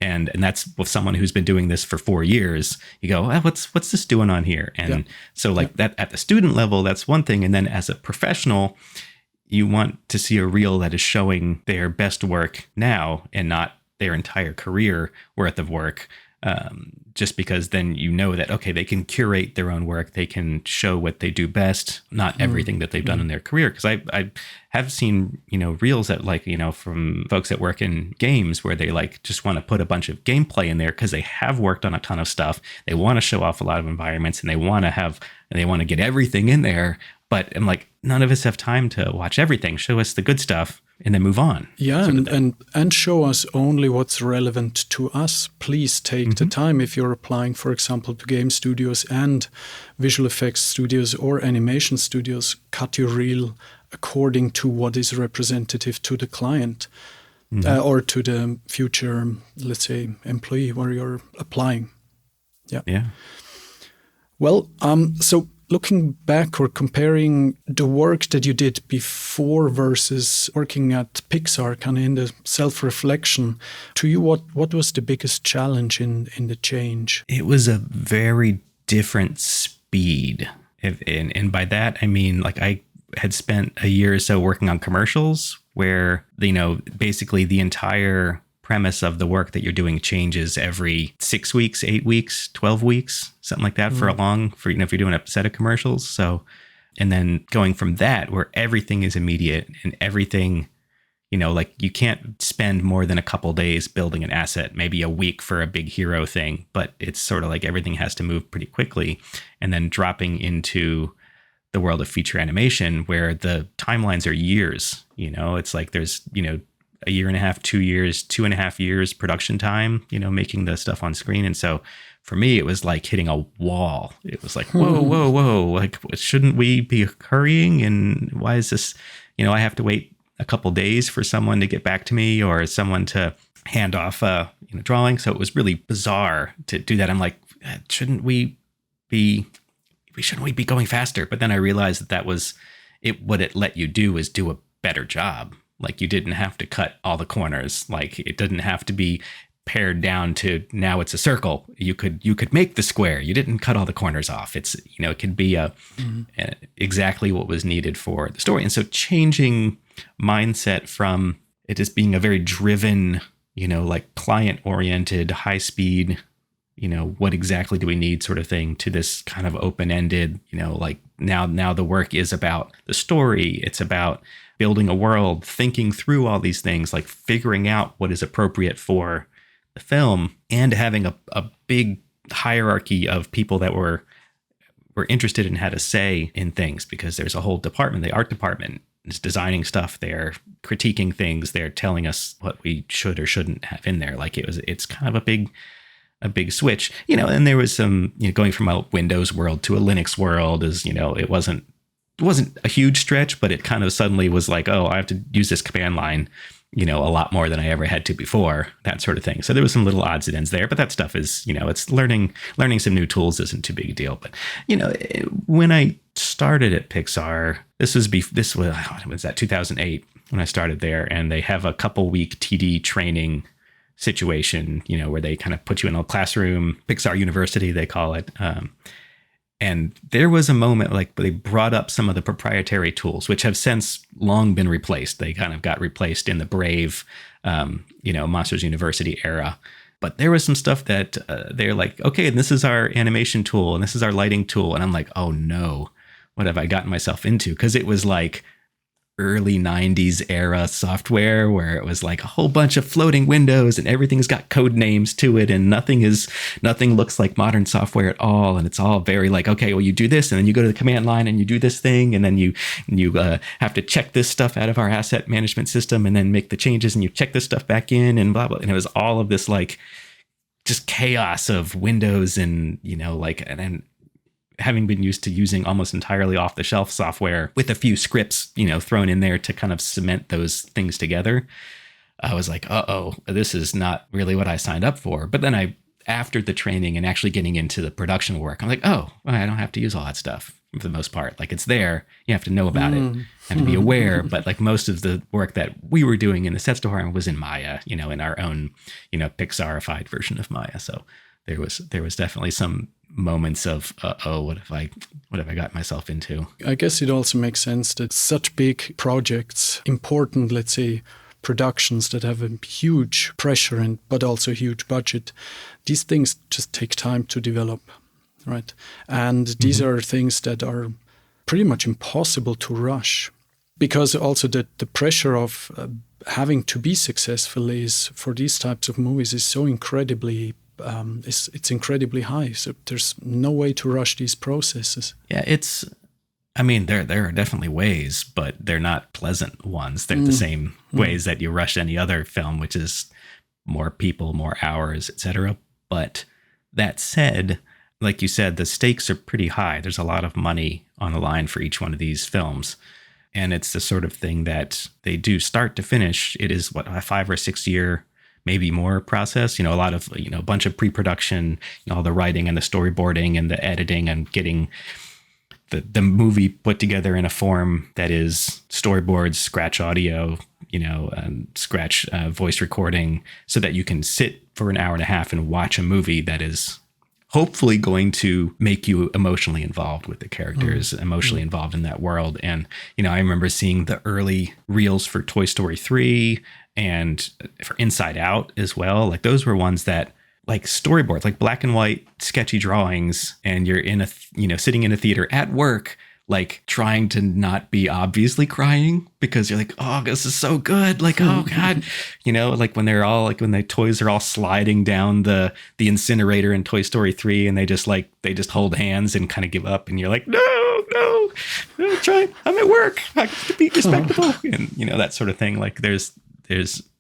and that's with someone who's been doing this for 4 years. You go, what's this doing on here? And so that at the student level, that's one thing. And then as a professional, you want to see a reel that is showing their best work now and not their entire career worth of work. Just because then that, okay, they can curate their own work. They can show what they do best, not everything that they've done in their career. Because I have seen, reels that from folks that work in games where they just want to put a bunch of gameplay in there because they have worked on a ton of stuff. They want to show off a lot of environments, and they want to get everything in there. But I'm like, none of us have time to watch everything. Show us the good stuff and then move on. Yeah, and show us only what's relevant to us. Please take the time, if you're applying, for example, to game studios and visual effects studios or animation studios, cut your reel according to what is representative to the client or to the future, let's say, employee where you're applying. Yeah. Well, so looking back or comparing the work that you did before versus working at Pixar, kind of in the self-reflection, to you, what was the biggest challenge in the change? It was a very different speed. And by that, I mean, I had spent a year or so working on commercials where, basically the entire premise of the work that you're doing changes every 6 weeks, 8 weeks, 12 weeks, something like that for if you're doing a set of commercials. So, and then going from that where everything is immediate and everything, you can't spend more than a couple days building an asset, maybe a week for a big hero thing, but it's sort of like everything has to move pretty quickly. And then dropping into the world of feature animation where the timelines are years, it's like there's, a year and a half, 2 years, 2.5 years production time, making the stuff on screen. And so for me, it was like hitting a wall. It was like, whoa. Like, shouldn't we be hurrying? And why is this, I have to wait a couple days for someone to get back to me or someone to hand off a drawing. So it was really bizarre to do that. I'm like, shouldn't we be going faster? But then I realized that was it. What it let you do is do a better job. Like, you didn't have to cut all the corners. Like, it didn't have to be pared down to now it's a circle. You could make the square. You didn't cut all the corners off. It's, it could be exactly what was needed for the story. And so changing mindset from it just being a very driven, like client oriented, high speed, what exactly do we need sort of thing, to this kind of open ended, like now the work is about the story. It's about building a world, thinking through all these things, like figuring out what is appropriate for the film, and having a big hierarchy of people that were interested and had a say in things, because there's a whole department, the art department is designing stuff. They're critiquing things. They're telling us what we should or shouldn't have in there. Like it's kind of a big switch, and there was some, going from a Windows world to a Linux world is, it wasn't a huge stretch, but it kind of suddenly was like, oh, I have to use this command line, a lot more than I ever had to before, that sort of thing. So there was some little odds and ends there, but that stuff is, it's learning some new tools isn't too big a deal. But, when I started at Pixar, this was 2008 when I started there, and they have a couple week TD training situation, where they kind of put you in a classroom, Pixar University, they call it. And there was a moment like they brought up some of the proprietary tools, which have since long been replaced. They kind of got replaced in the Brave, Monsters University era. But there was some stuff that they're like, okay, and this is our animation tool and this is our lighting tool. And I'm like, oh no, what have I gotten myself into? Because it was like early 90s era software where it was like a whole bunch of floating windows and everything's got code names to it, and nothing looks like modern software at all. And it's all very like, okay, well, you do this and then you go to the command line and you do this thing, and then you have to check this stuff out of our asset management system and then make the changes, and you check this stuff back in and blah blah. And it was all of this like just chaos of windows and and having been used to using almost entirely off the shelf software with a few scripts, thrown in there to kind of cement those things together, I was like, uh-oh, this is not really what I signed up for. But then after the training and actually getting into the production work, I'm like, oh, well, I don't have to use all that stuff for the most part. Like it's there. You have to know about it. You have to be aware. But like most of the work that we were doing in the sets department was in Maya, in our own, Pixarified version of Maya. So there was definitely some moments of what have I got myself into? I guess it also makes sense that such big projects, important, let's say, productions that have a huge pressure but also a huge budget, these things just take time to develop, right? And these are things that are pretty much impossible to rush, because also the pressure of having to be successful is, for these types of movies, is so incredibly it's incredibly high. So there's no way to rush these processes. Yeah, there are definitely ways, but they're not pleasant ones. They're the same ways that you rush any other film, which is more people, more hours, etc. But that said, like you said, the stakes are pretty high. There's a lot of money on the line for each one of these films. And it's the sort of thing that they do start to finish. It is a 5 or 6 year, maybe more process, a lot of, a bunch of pre-production, all the writing and the storyboarding and the editing and getting the movie put together in a form that is storyboards, scratch audio, and scratch voice recording, so that you can sit for an hour and a half and watch a movie that is hopefully going to make you emotionally involved with the characters, emotionally involved in that world. And, I remember seeing the early reels for Toy Story 3 and for Inside Out as well. Like those were ones that like storyboards, like black and white sketchy drawings. And you're in sitting in a theater at work, like trying to not be obviously crying because you're like, oh, this is so good. Like, oh God, like when the toys are all sliding down the incinerator in Toy Story 3 and they just hold hands and kind of give up. And you're like, no, I'm at work. I have to be respectable. And that sort of thing. Like there's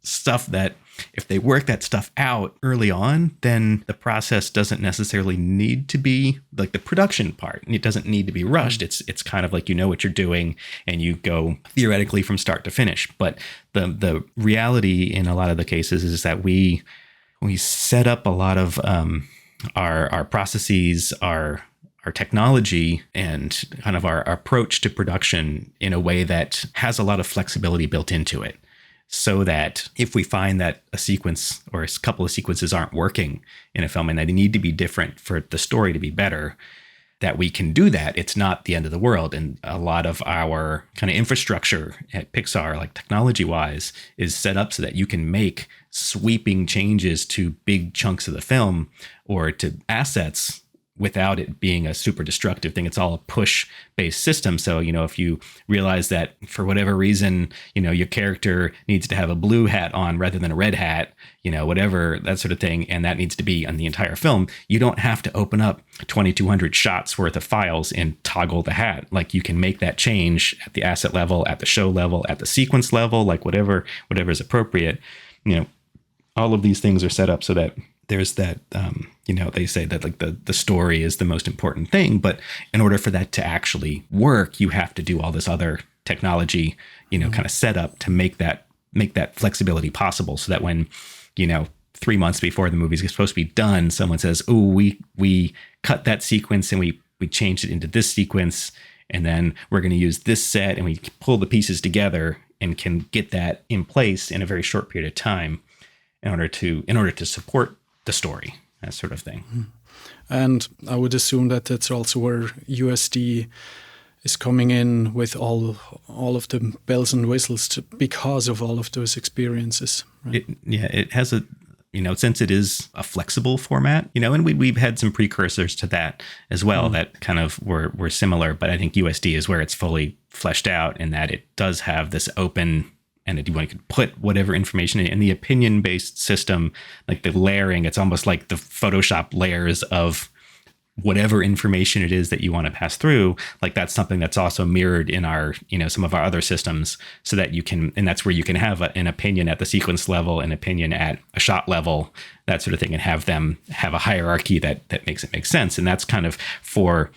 stuff that if they work that stuff out early on, then the process doesn't necessarily need to be like the production part. It doesn't need to be rushed. It's kind of like what you're doing and you go theoretically from start to finish. But the reality in a lot of the cases is that we set up a lot of our processes, our technology, and kind of our approach to production in a way that has a lot of flexibility built into it. so that if we find that a sequence or a couple of sequences aren't working in a film and they need to be different for the story to be better, that we can do that. It's not the end of the world. And a lot of our kind of infrastructure at Pixar, like technology wise, is set up so that you can make sweeping changes to big chunks of the film or to assets without it being a super destructive thing. It's all a push based system. So, if you realize that for whatever reason, your character needs to have a blue hat on rather than a red hat, whatever, that sort of thing, and that needs to be on the entire film, you don't have to open up 2,200 shots worth of files and toggle the hat. Like, you can make that change at the asset level, at the show level, at the sequence level, like whatever is appropriate. All of these things are set up so that there's that, they say that like the story is the most important thing, but in order for that to actually work, you have to do all this other technology, kind of set up to make that flexibility possible, so that when, 3 months before the movie is supposed to be done, someone says, "Oh, we cut that sequence and we changed it into this sequence, and then we're going to use this set, and we pull the pieces together and can get that in place in a very short period of time in order to support the story," that sort of thing. And I would assume that that's also where USD is coming in with all of the bells and whistles because of all of those experiences. Right? It has a, since it is a flexible format, and we've had some precursors to that as well that kind of were similar, but I think USD is where it's fully fleshed out, in that it does have this open, and you can put whatever information in the opinion-based system, like the layering. It's almost like the Photoshop layers of whatever information it is that you want to pass through. Like, that's something that's also mirrored in our, some of our other systems, so that you can, and that's where you can have an opinion at the sequence level, an opinion at a shot level, that sort of thing, and have them have a hierarchy that makes it make sense. And that's kind of for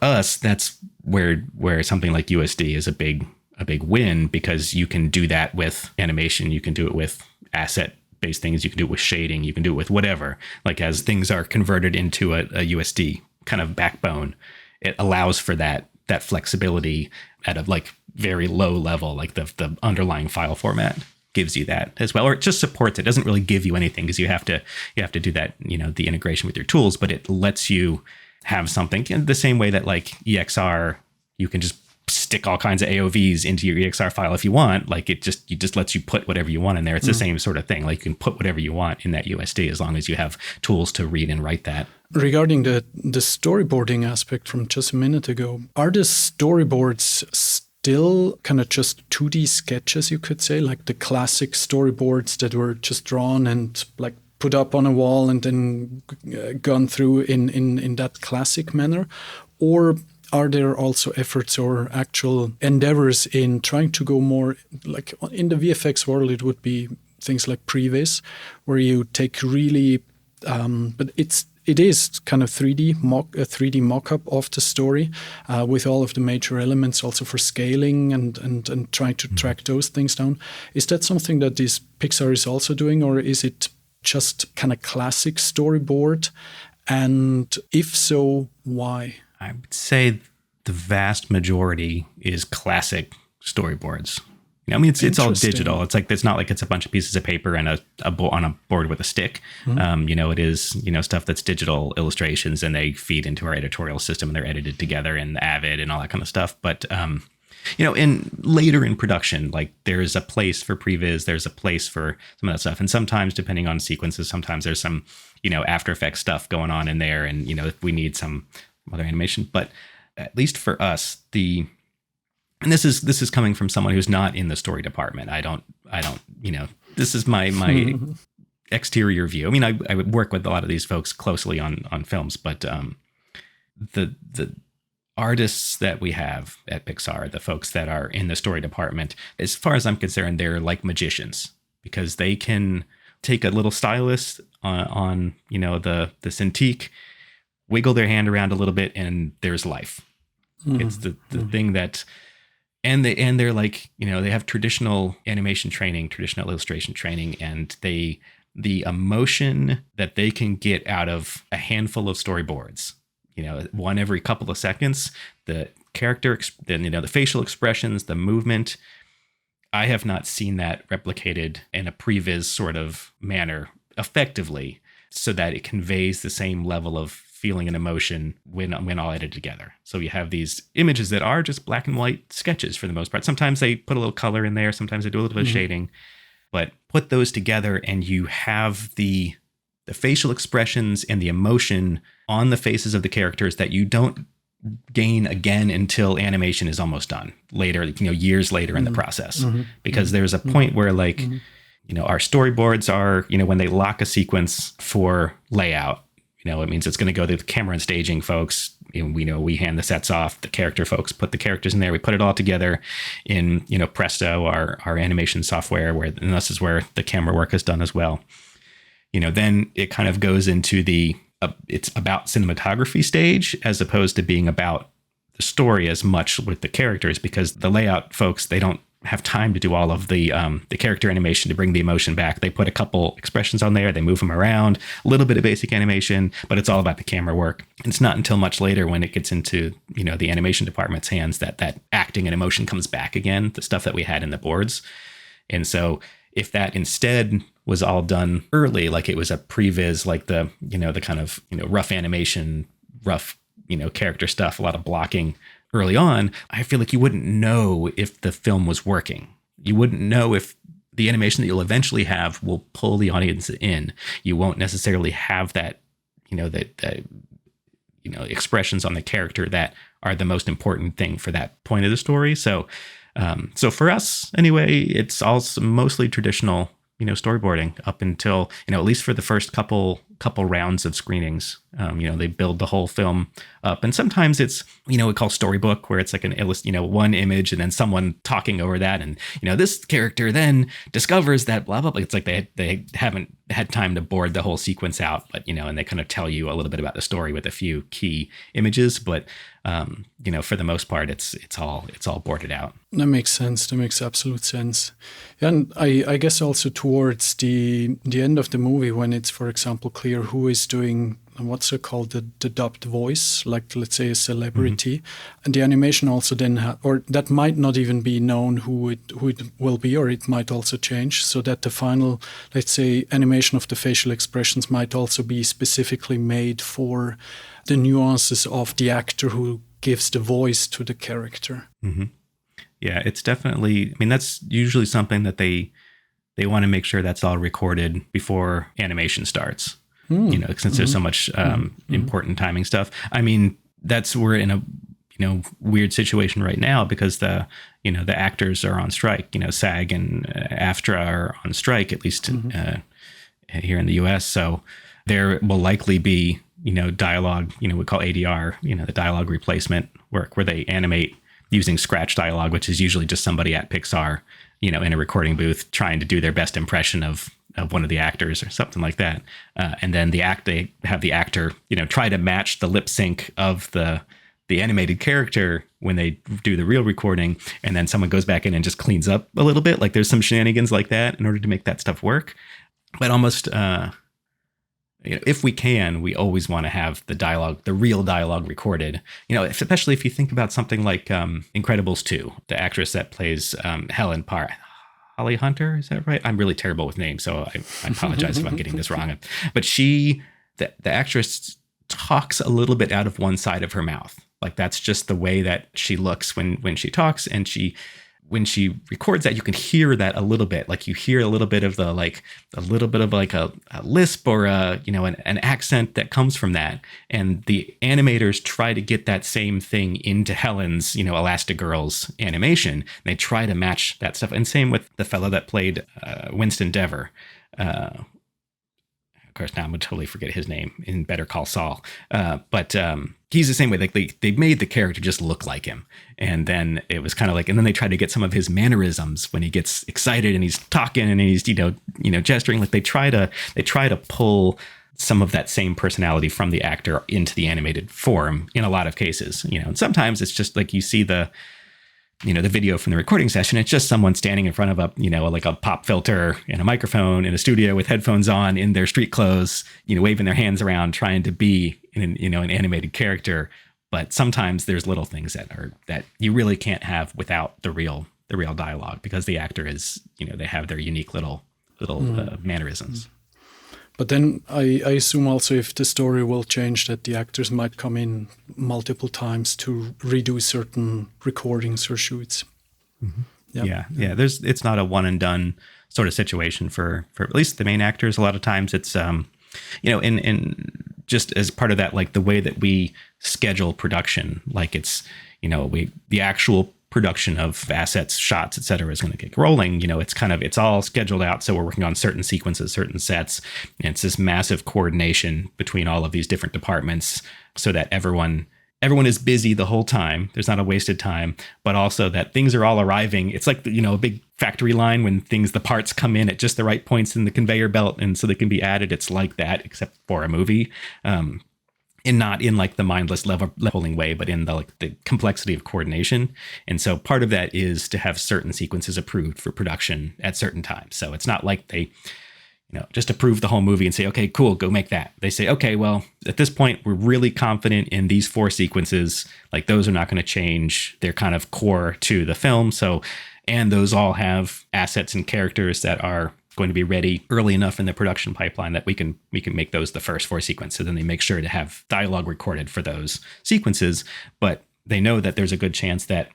us, that's where something like USD is a big win, because you can do that with animation. You can do it with asset-based things. You can do it with shading. You can do it with whatever. Like, as things are converted into a USD kind of backbone, it allows for that flexibility at a like very low level. Like the underlying file format gives you that as well, or it just supports it. It doesn't really give you anything, because you have to do that, the integration with your tools, but it lets you have something in the same way that like EXR, you can just stick all kinds of AOVs into your EXR file if you want. Like, it just lets you put whatever you want in there. It's the same sort of thing. Like, you can put whatever you want in that USD as long as you have tools to read and write that. Regarding the storyboarding aspect from just a minute ago, are the storyboards still kind of just 2D sketches, you could say, like the classic storyboards that were just drawn and like put up on a wall and then gone through in that classic manner? Or are there also efforts or actual endeavors in trying to go more, like in the VFX world, it would be things like previs, where you take really, but it is kind of 3D mock-up of the story with all of the major elements, also for scaling and trying to track those things down. Is that something that Pixar is also doing, or is it just kind of classic storyboard? And if so, why? I would say the vast majority is classic storyboards. It's all digital. It's like, it's not like it's a bunch of pieces of paper and on a board with a stick. It is, stuff that's digital illustrations, and they feed into our editorial system, and they're edited together in Avid and all that kind of stuff. But, later in production, like, there's a place for previs, there's a place for some of that stuff. And sometimes, depending on sequences, sometimes there's some, After Effects stuff going on in there. And, if we need some other animation, but at least for us, and this is coming from someone who's not in the story department. I don't, this is my exterior view. I mean, I would work with a lot of these folks closely on films, but the artists that we have at Pixar, the folks that are in the story department, as far as I'm concerned, they're like magicians, because they can take a little stylus on the Cintiq, wiggle their hand around a little bit, and there's life. It's the thing that, and they're like, they have traditional animation training, traditional illustration training, and the emotion that they can get out of a handful of storyboards, one every couple of seconds, the character, the facial expressions, the movement, I have not seen that replicated in a previs sort of manner effectively, so that it conveys the same level of feeling and emotion when all edited together. So you have these images that are just black and white sketches for the most part. Sometimes they put a little color in there, sometimes they do a little bit of shading, but put those together and you have the facial expressions and the emotion on the faces of the characters that you don't gain again until animation is almost done later, years later in the process. Because there's a point where our storyboards are, when they lock a sequence for layout, it means it's going to go to the camera and staging folks. We hand the sets off, the character folks put the characters in there. We put it all together in, Presto, our animation software, and this is where the camera work is done as well. Then it kind of goes into it's about cinematography stage as opposed to being about the story as much with the characters, because the layout folks, they don't have time to do all of the character animation to bring the emotion back. They put a couple expressions on there, they move them around, a little bit of basic animation, but it's all about the camera work. It's not until much later when it gets into, the animation department's hands that acting and emotion comes back again, the stuff that we had in the boards. And so if that instead was all done early, like it was a previs, like the kind of, rough animation, rough, character stuff, a lot of blocking early on, I feel like you wouldn't know if the film was working. You wouldn't know if the animation that you'll eventually have will pull the audience in. You won't necessarily have that, expressions on the character that are the most important thing for that point of the story. So for us, anyway, it's also mostly traditional, storyboarding up until, at least for the first couple rounds of screenings. They build the whole film up, and sometimes it's, we call storybook, where it's like one image and then someone talking over that, and this character then discovers that blah blah blah. It's like they haven't had time to board the whole sequence out, but and they kind of tell you a little bit about the story with a few key images, but for the most part, it's all boarded out. That makes sense. That makes absolute sense. And I guess also towards the end of the movie, when it's, for example, clear who is doing what's it called, the dubbed voice, like let's say a celebrity, and the animation also then or that might not even be known who it will be, or it might also change, so that the final, let's say, animation of the facial expressions might also be specifically made for the nuances of the actor who gives the voice to the character. Yeah, it's definitely, that's usually something that they want to make sure that's all recorded before animation starts. Since there's so much important timing stuff. We're in a weird situation right now because the actors are on strike. SAG and AFTRA are on strike, at least here in the US. So there will likely be dialogue, we call ADR, the dialogue replacement work, where they animate using scratch dialogue, which is usually just somebody at Pixar, in a recording booth trying to do their best impression of one of the actors or something like that. And then they have the actor, try to match the lip sync of the animated character when they do the real recording. And then someone goes back in and just cleans up a little bit. Like there's some shenanigans like that in order to make that stuff work. But almost, if we can, we always want to have the real dialogue recorded, especially if you think about something like Incredibles 2, the actress that plays Helen Parr. Holly Hunter, is that right? I'm really terrible with names, so I apologize if I'm getting this wrong. But the actress talks a little bit out of one side of her mouth. Like that's just the way that she looks when she talks, and when she records that, you can hear that a little bit. Like you hear a little bit of a lisp or an accent that comes from that. And the animators try to get that same thing into Helen's, Elastigirl's animation. They try to match that stuff. And same with the fellow that played Winston Dever. Of course, now I'm going to totally forget his name in Better Call Saul. But he's the same way. Like they made the character just look like him. And then it was kind of like, and then they tried to get some of his mannerisms when he gets excited and he's talking and he's, gesturing. Like they try to pull some of that same personality from the actor into the animated form in a lot of cases, and sometimes it's just like you see the video from the recording session. It's just someone standing in front of a pop filter and a microphone in a studio with headphones on in their street clothes, waving their hands around, trying to be an animated character. But sometimes there's little things that you really can't have without the real the real dialogue, because the actor is, they have their unique little mannerisms. But then I assume also if the story will change, that the actors might come in multiple times to redo certain recordings or shoots. Mm-hmm. Yeah. It's not a one and done sort of situation for at least the main actors. A lot of times it's, in just as part of that, like the way that we schedule production, like it's, the actual production of assets, shots, et cetera, is going to get rolling. It's all scheduled out. So we're working on certain sequences, certain sets. And it's this massive coordination between all of these different departments so that everyone is busy the whole time. There's not a wasted time, but also that things are all arriving. It's like, a big factory line when the parts come in at just the right points in the conveyor belt. And so they can be added. It's like that, except for a movie. And not in like the mindless leveling way, but in the complexity of coordination. And so part of that is to have certain sequences approved for production at certain times. So it's not like they, just approve the whole movie and say, okay, cool, go make that. They say, okay, well, at this point, we're really confident in these 4 sequences. Like those are not going to change. They're kind of core to the film. So, and those all have assets and characters that are going to be ready early enough in the production pipeline that we can make those the first 4 sequences, and they make sure to have dialogue recorded for those sequences. But they know that there's a good chance that,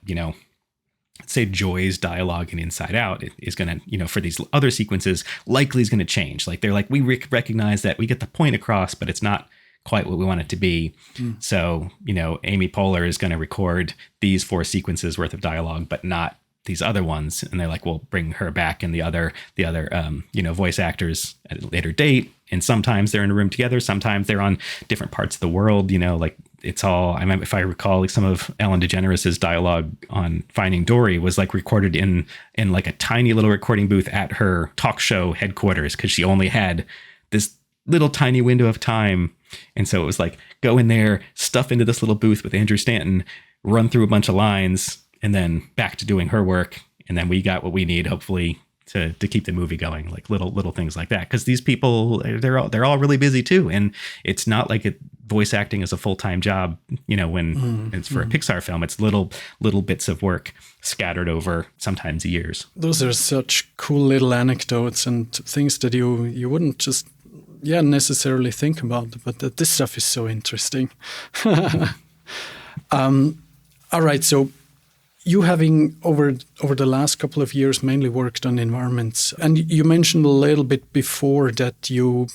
say Joy's dialogue in Inside Out is going to, for these other sequences, likely is going to change. Like they're like, we recognize that we get the point across, but it's not quite what we want it to be. So, Amy Poehler is going to record these 4 sequences worth of dialogue, but not these other ones. And they're like, we'll bring her back and the other voice actors at a later date. And sometimes they're in a room together. Sometimes they're on different parts of the world. Like it's all, I remember, if I recall, like some of Ellen DeGeneres' dialogue on Finding Dory was like recorded in like a tiny little recording booth at her talk show headquarters, because she only had this little tiny window of time. And so it was like, go in there, stuff into this little booth with Andrew Stanton, run through a bunch of lines, and then back to doing her work. And then we got what we need, hopefully, to keep the movie going, like little things like that. Because these people, they're all really busy too. And it's not like voice acting is a full-time job, when it's for a Pixar film. It's little bits of work scattered over sometimes years. Those are such cool little anecdotes and things that you wouldn't just necessarily think about, but that this stuff is so interesting. All right, so you having over the last couple of years mainly worked on environments, and you mentioned a little bit before that you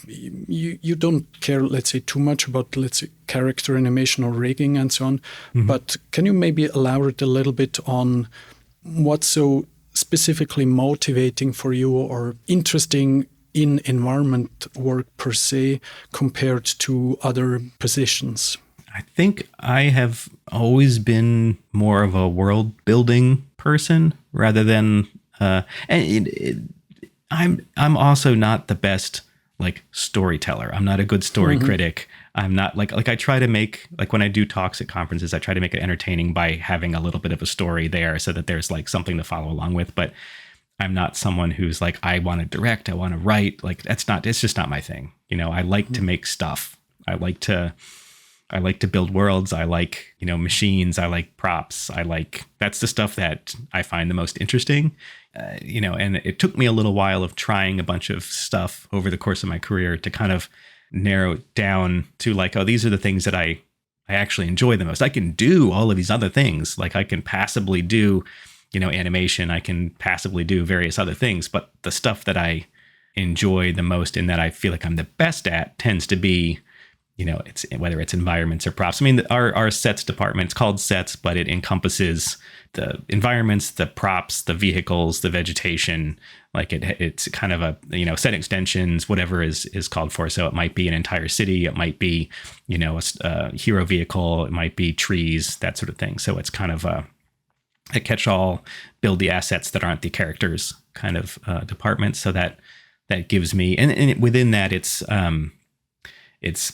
don't care, let's say, too much about, let's say, character animation or rigging and so on. Mm-hmm. But can you maybe elaborate a little bit on what's so specifically motivating for you or interesting in environment work per se compared to other positions? I think I have always been more of a world building person rather than, I'm also not the best like storyteller. I'm not a good story critic. I'm not like I try to make, like when I do talks at conferences, I try to make it entertaining by having a little bit of a story there so that there's like something to follow along with. But I'm not someone who's like, I want to direct, I want to write. Like it's just not my thing. I like to make stuff. I like to build worlds. I like, machines. I like props. That's the stuff that I find the most interesting, and it took me a little while of trying a bunch of stuff over the course of my career to kind of narrow it down to like, oh, these are the things that I actually enjoy the most. I can do all of these other things. Like I can passively do, animation. I can passively do various other things, but the stuff that I enjoy the most and that I feel like I'm the best at tends to be, it's whether it's environments or props. I mean, our sets department, it's called sets, but it encompasses the environments, the props, the vehicles, the vegetation. Like it's kind of a, set extensions, whatever is called for. So it might be an entire city. It might be, a hero vehicle. It might be trees, that sort of thing. So it's kind of a catch-all, build the assets that aren't the characters kind of department. So that gives me, and within that, it's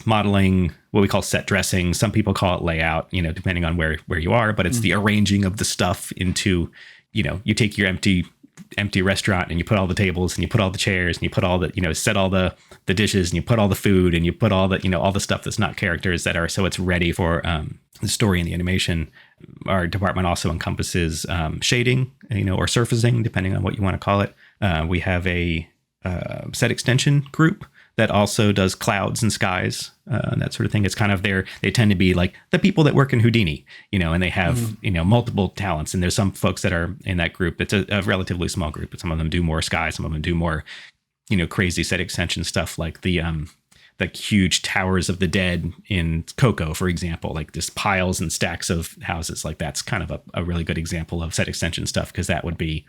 modeling, what we call set dressing. Some people call it layout, depending on where you are, but it's the arranging of the stuff into, you take your empty restaurant and you put all the tables and you put all the chairs and you put all the, set all the dishes and you put all the food and you put all the, all the stuff that's not characters that are, so it's ready for the story and the animation. Our department also encompasses shading, or surfacing, depending on what you want to call it. We have a set extension group that also does clouds and skies, that sort of thing. It's kind of they tend to be like the people that work in Houdini, and they have, multiple talents. And there's some folks that are in that group. It's a relatively small group, but some of them do more sky. Some of them do more, crazy set extension stuff, like the huge towers of the dead in Coco, for example, like just piles and stacks of houses. Like that's kind of a really good example of set extension stuff, because that would be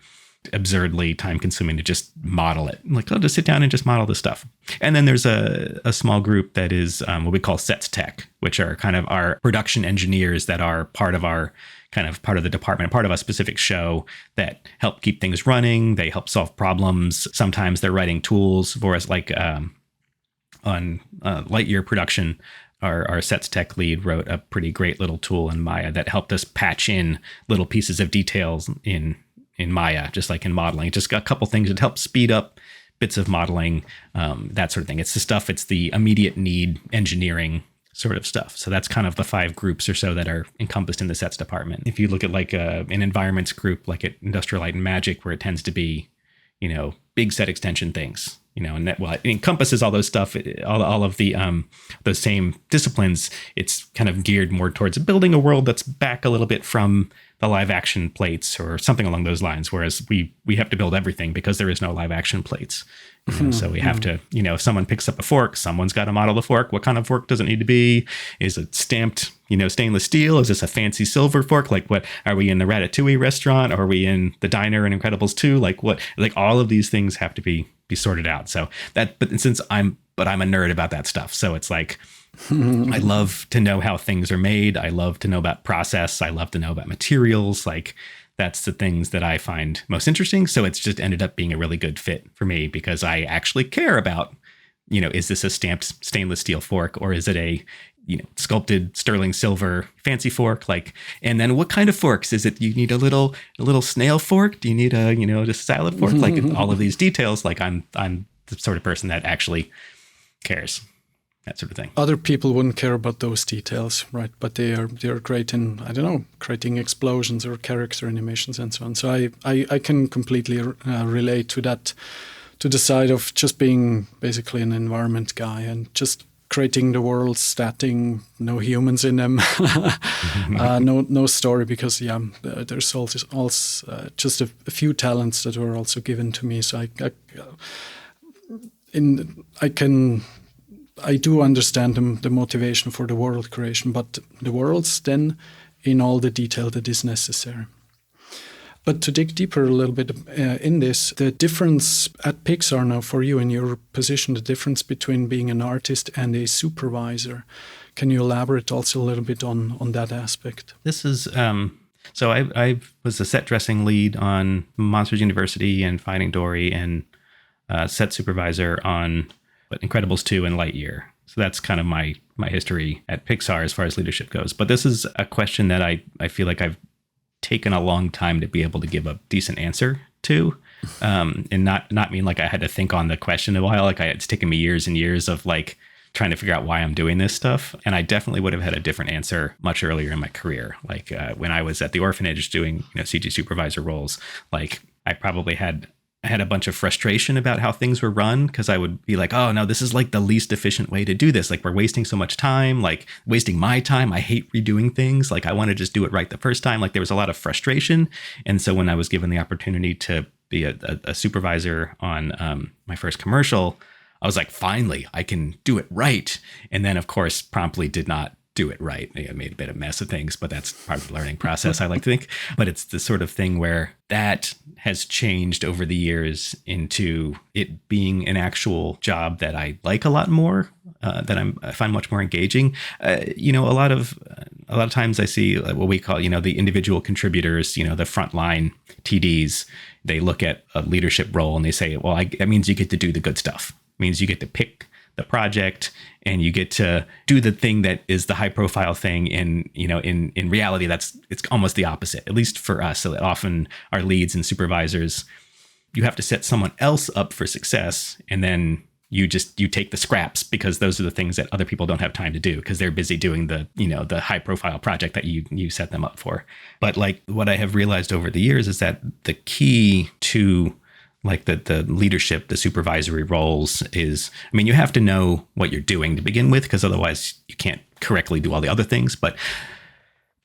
absurdly time consuming to just model it. Like, I'll just sit down and just model this stuff. And then there's a small group that is what we call Sets Tech, which are kind of our production engineers that are part of the department, part of a specific show that help keep things running. They help solve problems. Sometimes they're writing tools for us, like on Lightyear production. Our Sets Tech lead wrote a pretty great little tool in Maya that helped us patch in little pieces of details in Maya, just like in modeling. Just a couple things that help speed up bits of modeling, that sort of thing. It's the immediate need engineering sort of stuff. So that's kind of the 5 groups or so that are encompassed in the sets department. If you look at like an environments group, like at Industrial Light and Magic, where it tends to be, big set extension things, and that, well, it encompasses all those stuff, all of the those same disciplines. It's kind of geared more towards building a world that's back a little bit from the live action plates or something along those lines. Whereas we have to build everything because there is no live action plates. So we have to, if someone picks up a fork, someone's got to model the fork. What kind of fork does it need to be? Is it stamped, stainless steel? Is this a fancy silver fork? Like, what are we in the Ratatouille restaurant? Or are we in the diner in Incredibles 2? Like, what? Like, all of these things have to be sorted out. So I'm a nerd about that stuff. So it's like, I love to know how things are made. I love to know about process. I love to know about materials. Like, that's the things that I find most interesting. So it's just ended up being a really good fit for me, because I actually care about, is this a stamped stainless steel fork, or is it a, sculpted sterling silver fancy fork? Like, and then what kind of forks is it? You need a little snail fork? Do you need a, just salad fork? Like, all of these details. Like, I'm the sort of person that actually cares. That sort of thing. Other people wouldn't care about those details, right? But they are great in, I don't know, creating explosions or character animations and so on. So I can completely relate to that, to the side of just being basically an environment guy and just creating the worlds, statting, no humans in them, no story, because there's also just a few talents that were also given to me. So I do understand the motivation for the world creation, but the worlds then in all the detail that is necessary. But to dig deeper a little bit in this, the difference at Pixar now for you in your position, the difference between being an artist and a supervisor, can you elaborate also a little bit on that aspect? This is, so I was a set dressing lead on Monsters University and Finding Dory, and set supervisor on Incredibles 2 and Lightyear. So that's kind of my history at Pixar as far as leadership goes. But this is a question that I feel like I've taken a long time to be able to give a decent answer to, and not mean like I had to think on the question a while. Like, it's taken me years and years of like trying to figure out why I'm doing this stuff. And I definitely would have had a different answer much earlier in my career. Like when I was at the orphanage doing CG supervisor roles, like I probably had a bunch of frustration about how things were run, because I would be like, oh no, this is like the least efficient way to do this. Like, we're wasting so much time, like wasting my time. I hate redoing things. Like, I want to just do it right the first time. Like, there was a lot of frustration. And so when I was given the opportunity to be a supervisor on my first commercial, I was like, finally, I can do it right. And then, of course, promptly did not do it right. I made a bit of a mess of things, but that's part of the learning process, I like to think. But it's the sort of thing where that has changed over the years into it being an actual job that I like a lot more, that I find much more engaging. A lot of times I see what we call, the individual contributors, the frontline TDs. They look at a leadership role and they say, well, that means you get to do the good stuff. It means you get to pick the project and you get to do the thing that is the high profile thing. And, in reality, it's almost the opposite, at least for us. So that often our leads and supervisors, you have to set someone else up for success. And then you take the scraps because those are the things that other people don't have time to do because they're busy doing the high profile project that you set them up for. But like what I have realized over the years is that the key to like the leadership, the supervisory roles is, I mean, you have to know what you're doing to begin with, because otherwise you can't correctly do all the other things. But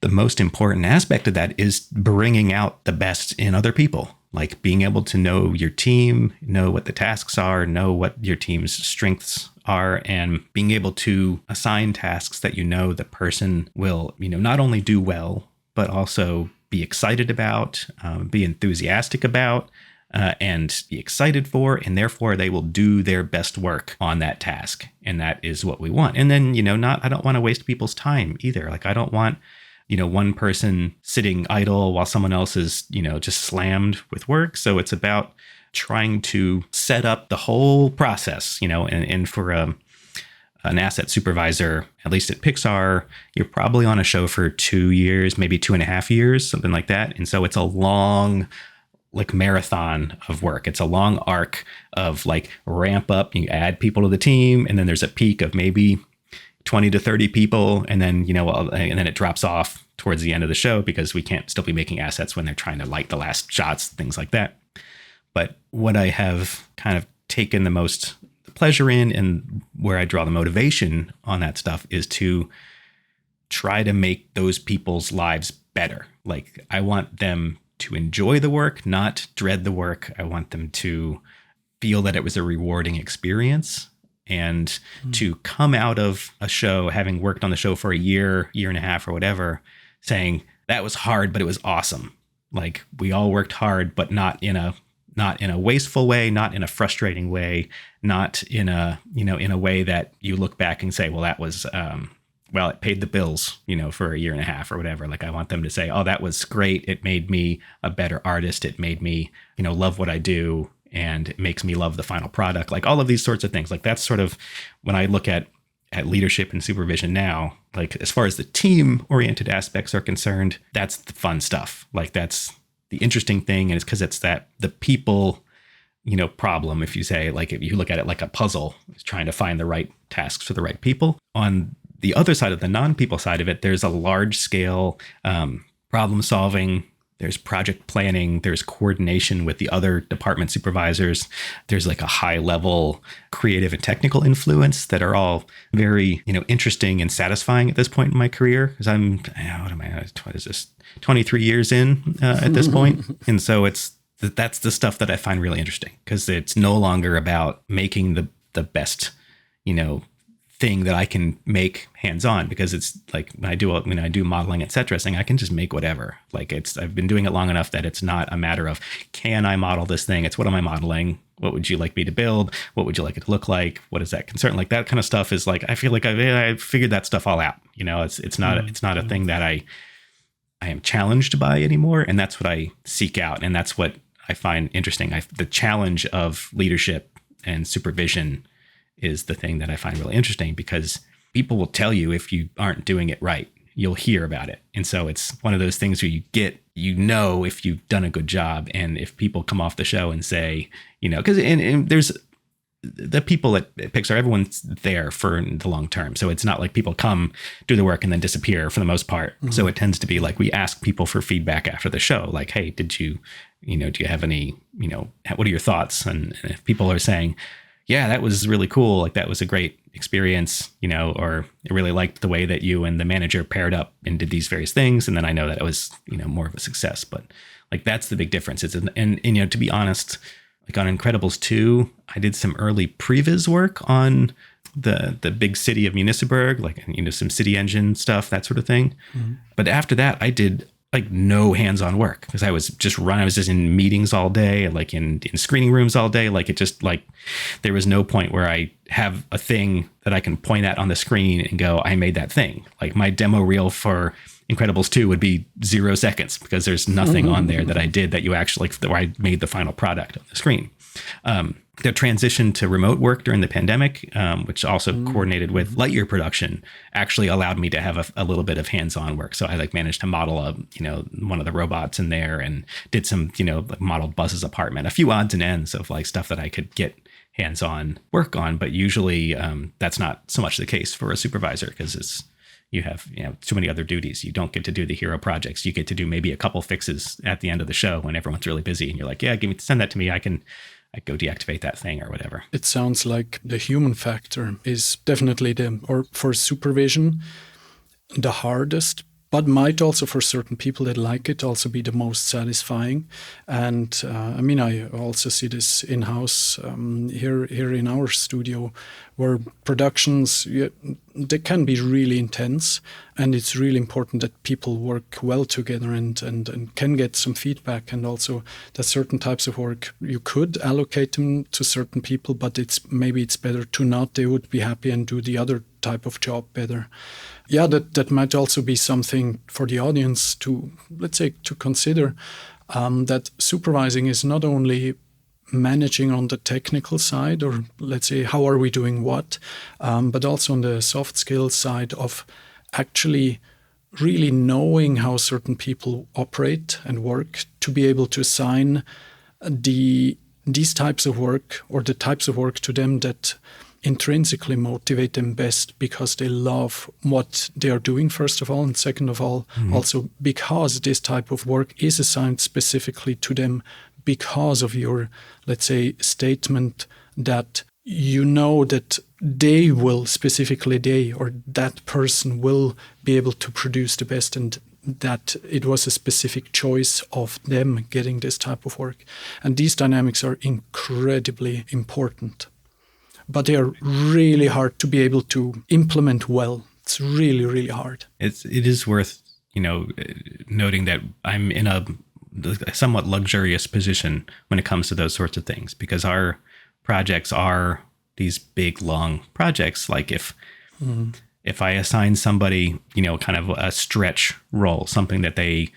the most important aspect of that is bringing out the best in other people, like being able to know your team, know what the tasks are, know what your team's strengths are, and being able to assign tasks that the person will, not only do well, but also be excited about, be enthusiastic about, and be excited for, and therefore they will do their best work on that task. And that is what we want. And then, I don't want to waste people's time either. Like I don't want, one person sitting idle while someone else is, just slammed with work. So it's about trying to set up the whole process, and for an asset supervisor, at least at Pixar, you're probably on a show for 2 years, maybe 2.5 years, something like that. And so it's a long marathon of work. It's a long arc of ramp up. You add people to the team, and then there's a peak of maybe 20 to 30 people. And then, and then it drops off towards the end of the show because we can't still be making assets when they're trying to light the last shots, things like that. But what I have kind of taken the most pleasure in and where I draw the motivation on that stuff is to try to make those people's lives better. Like I want them to enjoy the work, not dread the work. I want them to feel that it was a rewarding experience and to come out of a show, having worked on the show for a year and a half or whatever, saying that was hard, but it was awesome. Like we all worked hard, but not in a wasteful way, not in a frustrating way, not in a, in a way that you look back and say, well, that was, it paid the bills, for a year and a half or whatever. Like I want them to say, oh, that was great. It made me a better artist. It made me, love what I do. And it makes me love the final product. Like all of these sorts of things. Like that's sort of when I look at leadership and supervision now, like as far as the team oriented aspects are concerned, that's the fun stuff. Like that's the interesting thing. And it's because it's that the people, problem, if you say, like, if you look at it like a puzzle, it's trying to find the right tasks for the right people. On the other side of the non-people side of it, there's a large scale problem solving. There's project planning, there's coordination with the other department supervisors. There's like a high level creative and technical influence that are all very, interesting and satisfying at this point in my career. Because I'm, what is this, 23 years in at this point. And so that's the stuff that I find really interesting because it's no longer about making the best, thing that I can make hands-on, because it's like when I do modeling, etc., saying I can just make whatever. Like I've been doing it long enough that it's not a matter of can I model this thing? It's what am I modeling? What would you like me to build? What would you like it to look like? What is that concern? Like that kind of stuff is like I feel like I figured that stuff all out. It's not a thing that I am challenged by anymore, and that's what I seek out, and that's what I find interesting. The challenge of leadership and supervision is the thing that I find really interesting, because people will tell you if you aren't doing it right. You'll hear about it. And so it's one of those things where if you've done a good job. And if people come off the show and say, because and there's the people at Pixar, everyone's there for the long term. So it's not like people come, do the work, and then disappear for the most part. Mm-hmm. So it tends to be like we ask people for feedback after the show. Like, hey, did you, do you have any, what are your thoughts? And if people are saying, yeah, that was really cool, like that was a great experience, or I really liked the way that you and the manager paired up and did these various things, and then I know that it was, more of a success. But like that's the big difference. And to be honest, like on Incredibles 2, I did some early previs work on the big city of Munisipburg, like some city engine stuff, that sort of thing. Mm-hmm. But after that, I did like no hands-on work because I was just in meetings all day, like in screening rooms all day. Like it just like there was no point where I have a thing that I can point at on the screen and go, I made that thing. Like my demo reel for Incredibles 2 would be 0 seconds because there's nothing on there that I did that you actually, where I made the final product on the screen. The transition to remote work during the pandemic, which also coordinated with Lightyear production, actually allowed me to have a little bit of hands-on work. So I managed to model one of the robots in there and did some, modeled Buzz's apartment, a few odds and ends of stuff that I could get hands-on work on. But usually that's not so much the case for a supervisor, because you have too many other duties. You don't get to do the hero projects. You get to do maybe a couple fixes at the end of the show when everyone's really busy, and you're like, yeah, send that to me. I go deactivate that thing or whatever. It sounds like the human factor is definitely for supervision, the hardest, but might also for certain people that like it also be the most satisfying. And I also see this in-house here in our studio, where productions, they can be really intense, and it's really important that people work well together and can get some feedback. And also that certain types of work, you could allocate them to certain people, but it's better to not. They would be happy and do the other type of job better. Yeah, that might also be something for the audience to, let's say, to consider, that supervising is not only managing on the technical side, or let's say, how are we doing what, but also on the soft skills side of actually really knowing how certain people operate and work, to be able to assign these types of work, or the types of work, to them that intrinsically motivate them best, because they love what they are doing, first of all, and second of all, also because this type of work is assigned specifically to them because of your, let's say, statement that that they will, specifically they or that person will be able to produce the best, and that it was a specific choice of them getting this type of work. And these dynamics are incredibly important. But they are really hard to be able to implement well. It's really, really hard. It is worth, noting that I'm in a somewhat luxurious position when it comes to those sorts of things, because our projects are these big, long projects. Like if I assign somebody, kind of a stretch role, something that they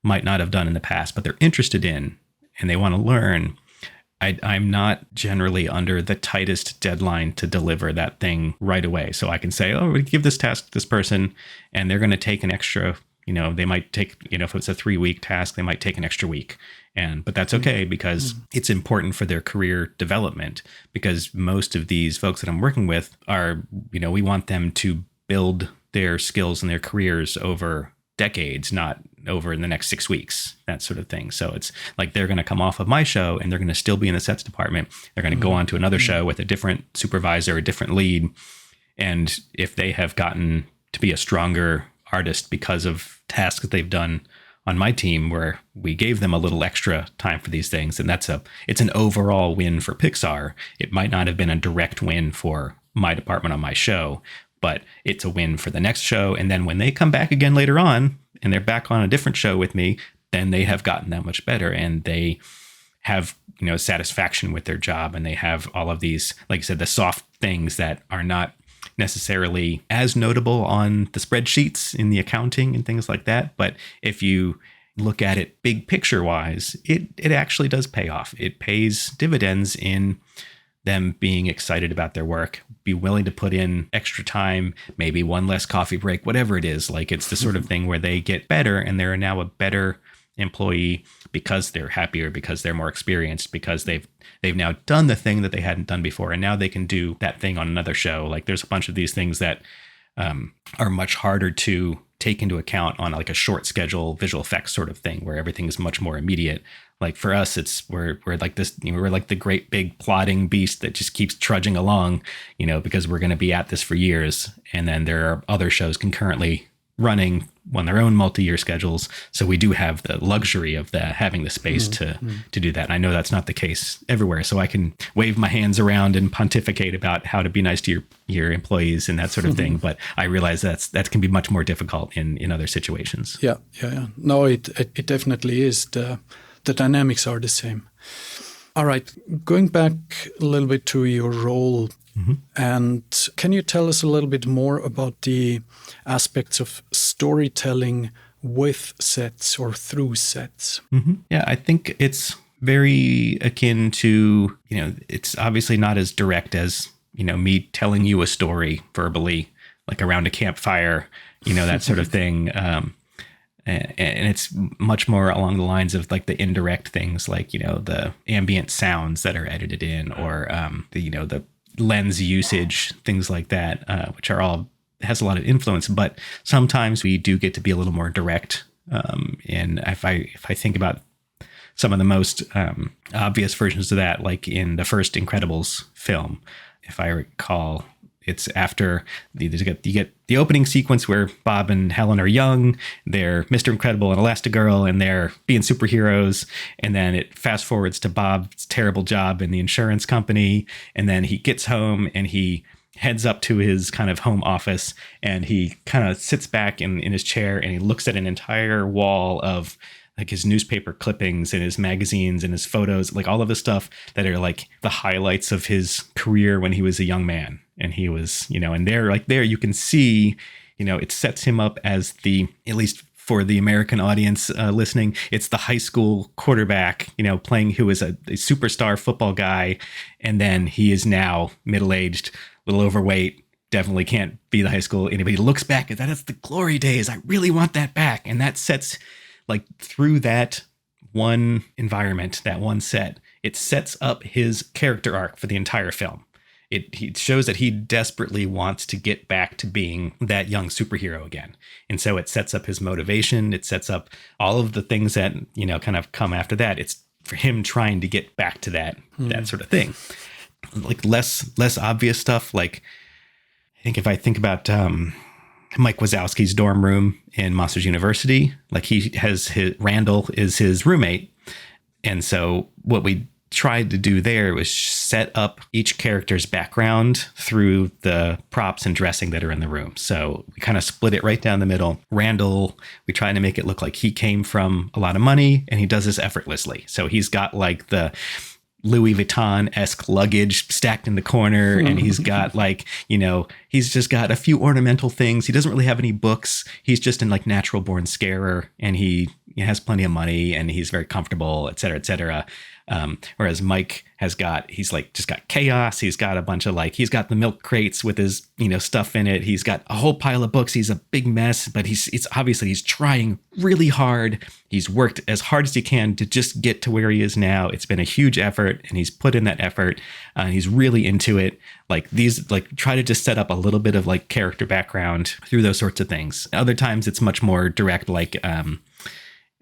might not have done in the past, but they're interested in and they want to learn, I'm not generally under the tightest deadline to deliver that thing right away. So I can say, we give this task to this person, and they're going to take an extra, they might take, if it's a 3-week task, they might take an extra week. But that's okay, because it's important for their career development, because most of these folks that I'm working with are, we want them to build their skills and their careers over decades, not over in the next 6 weeks, that sort of thing. So it's like they're going to come off of my show and they're going to still be in the sets department. They're going to go on to another show with a different supervisor, a different lead. And if they have gotten to be a stronger artist because of tasks that they've done on my team, where we gave them a little extra time for these things, and it's an overall win for Pixar. It might not have been a direct win for my department on my show, but it's a win for the next show. And then when they come back again later on and they're back on a different show with me, then they have gotten that much better, and they have, satisfaction with their job. And they have all of these, like I said, the soft things that are not necessarily as notable on the spreadsheets in the accounting and things like that. But if you look at it big picture wise, it actually does pay off. It pays dividends in them being excited about their work, be willing to put in extra time, maybe one less coffee break, whatever it is. Like, it's the sort of thing where they get better, and they're now a better employee because they're happier, because they're more experienced, because they've now done the thing that they hadn't done before, and now they can do that thing on another show. Like, there's a bunch of these things that are much harder to take into account on like a short schedule visual effects sort of thing, where everything is much more immediate. Like, for us, we're like this, we're like the great big plodding beast that just keeps trudging along, because we're going to be at this for years. And then there are other shows concurrently running on their own multi-year schedules. So we do have the luxury of having the space to do that. And I know that's not the case everywhere. So I can wave my hands around and pontificate about how to be nice to your employees and that sort of thing. But I realize that can be much more difficult in other situations. Yeah. No, it definitely is. The dynamics are the same. All right, going back a little bit to your role, and can you tell us a little bit more about the aspects of storytelling with sets or through sets? Yeah, I think it's very akin to, it's obviously not as direct as, me telling you a story verbally, like around a campfire, that sort of thing. And it's much more along the lines of like the indirect things, like, you know, the ambient sounds that are edited in, or the lens usage, things like that, which are all has a lot of influence. But sometimes we do get to be a little more direct. And if I think about some of the most obvious versions of that, like in the first Incredibles film, if I recall, it's after you get the opening sequence where Bob and Helen are young, they're Mr. Incredible and Elastigirl, and they're being superheroes. And then it fast forwards to Bob's terrible job in the insurance company. And then he gets home and he heads up to his kind of home office, and he kind of sits back in his chair and he looks at an entire wall of like his newspaper clippings and his magazines and his photos, like all of the stuff that are like the highlights of his career when he was a young man. And he was, you know, and there you can see, you know, it sets him up as at least for the American audience listening, it's the high school quarterback, you know, playing, who is a superstar football guy. And then he is now middle-aged, a little overweight, definitely can't be the high school. Anybody looks back at that, it's the glory days. I really want that back. And that sets, like, through that one environment, that one set, it sets up his character arc for the entire film. He shows that he desperately wants to get back to being that young superhero again. And so it sets up his motivation. It sets up all of the things that, you know, kind of come after that. It's for him trying to get back to that sort of thing. Like less obvious stuff. Like, I think if I think about Mike Wazowski's dorm room in Monsters University, like Randall is his roommate. And so what we tried to do there was set up each character's background through the props and dressing that are in the room. So we kind of split it right down the middle. Randall, we tried to make it look like he came from a lot of money, and he does this effortlessly. So he's got like the Louis Vuitton-esque luggage stacked in the corner, and he's got like, you know, he's just got a few ornamental things. He doesn't really have any books. He's just in like natural born scarer, and he has plenty of money, and he's very comfortable, et cetera, et cetera. Whereas Mike he's like just got chaos. He's got a bunch of he's got the milk crates with his, you know, stuff in it. He's got a whole pile of books. He's a big mess, but it's obviously he's trying really hard. He's worked as hard as he can to just get to where he is now. It's been a huge effort, and he's put in that effort. He's really into it. Try to just set up a little bit of like character background through those sorts of things. Other times it's much more direct, like,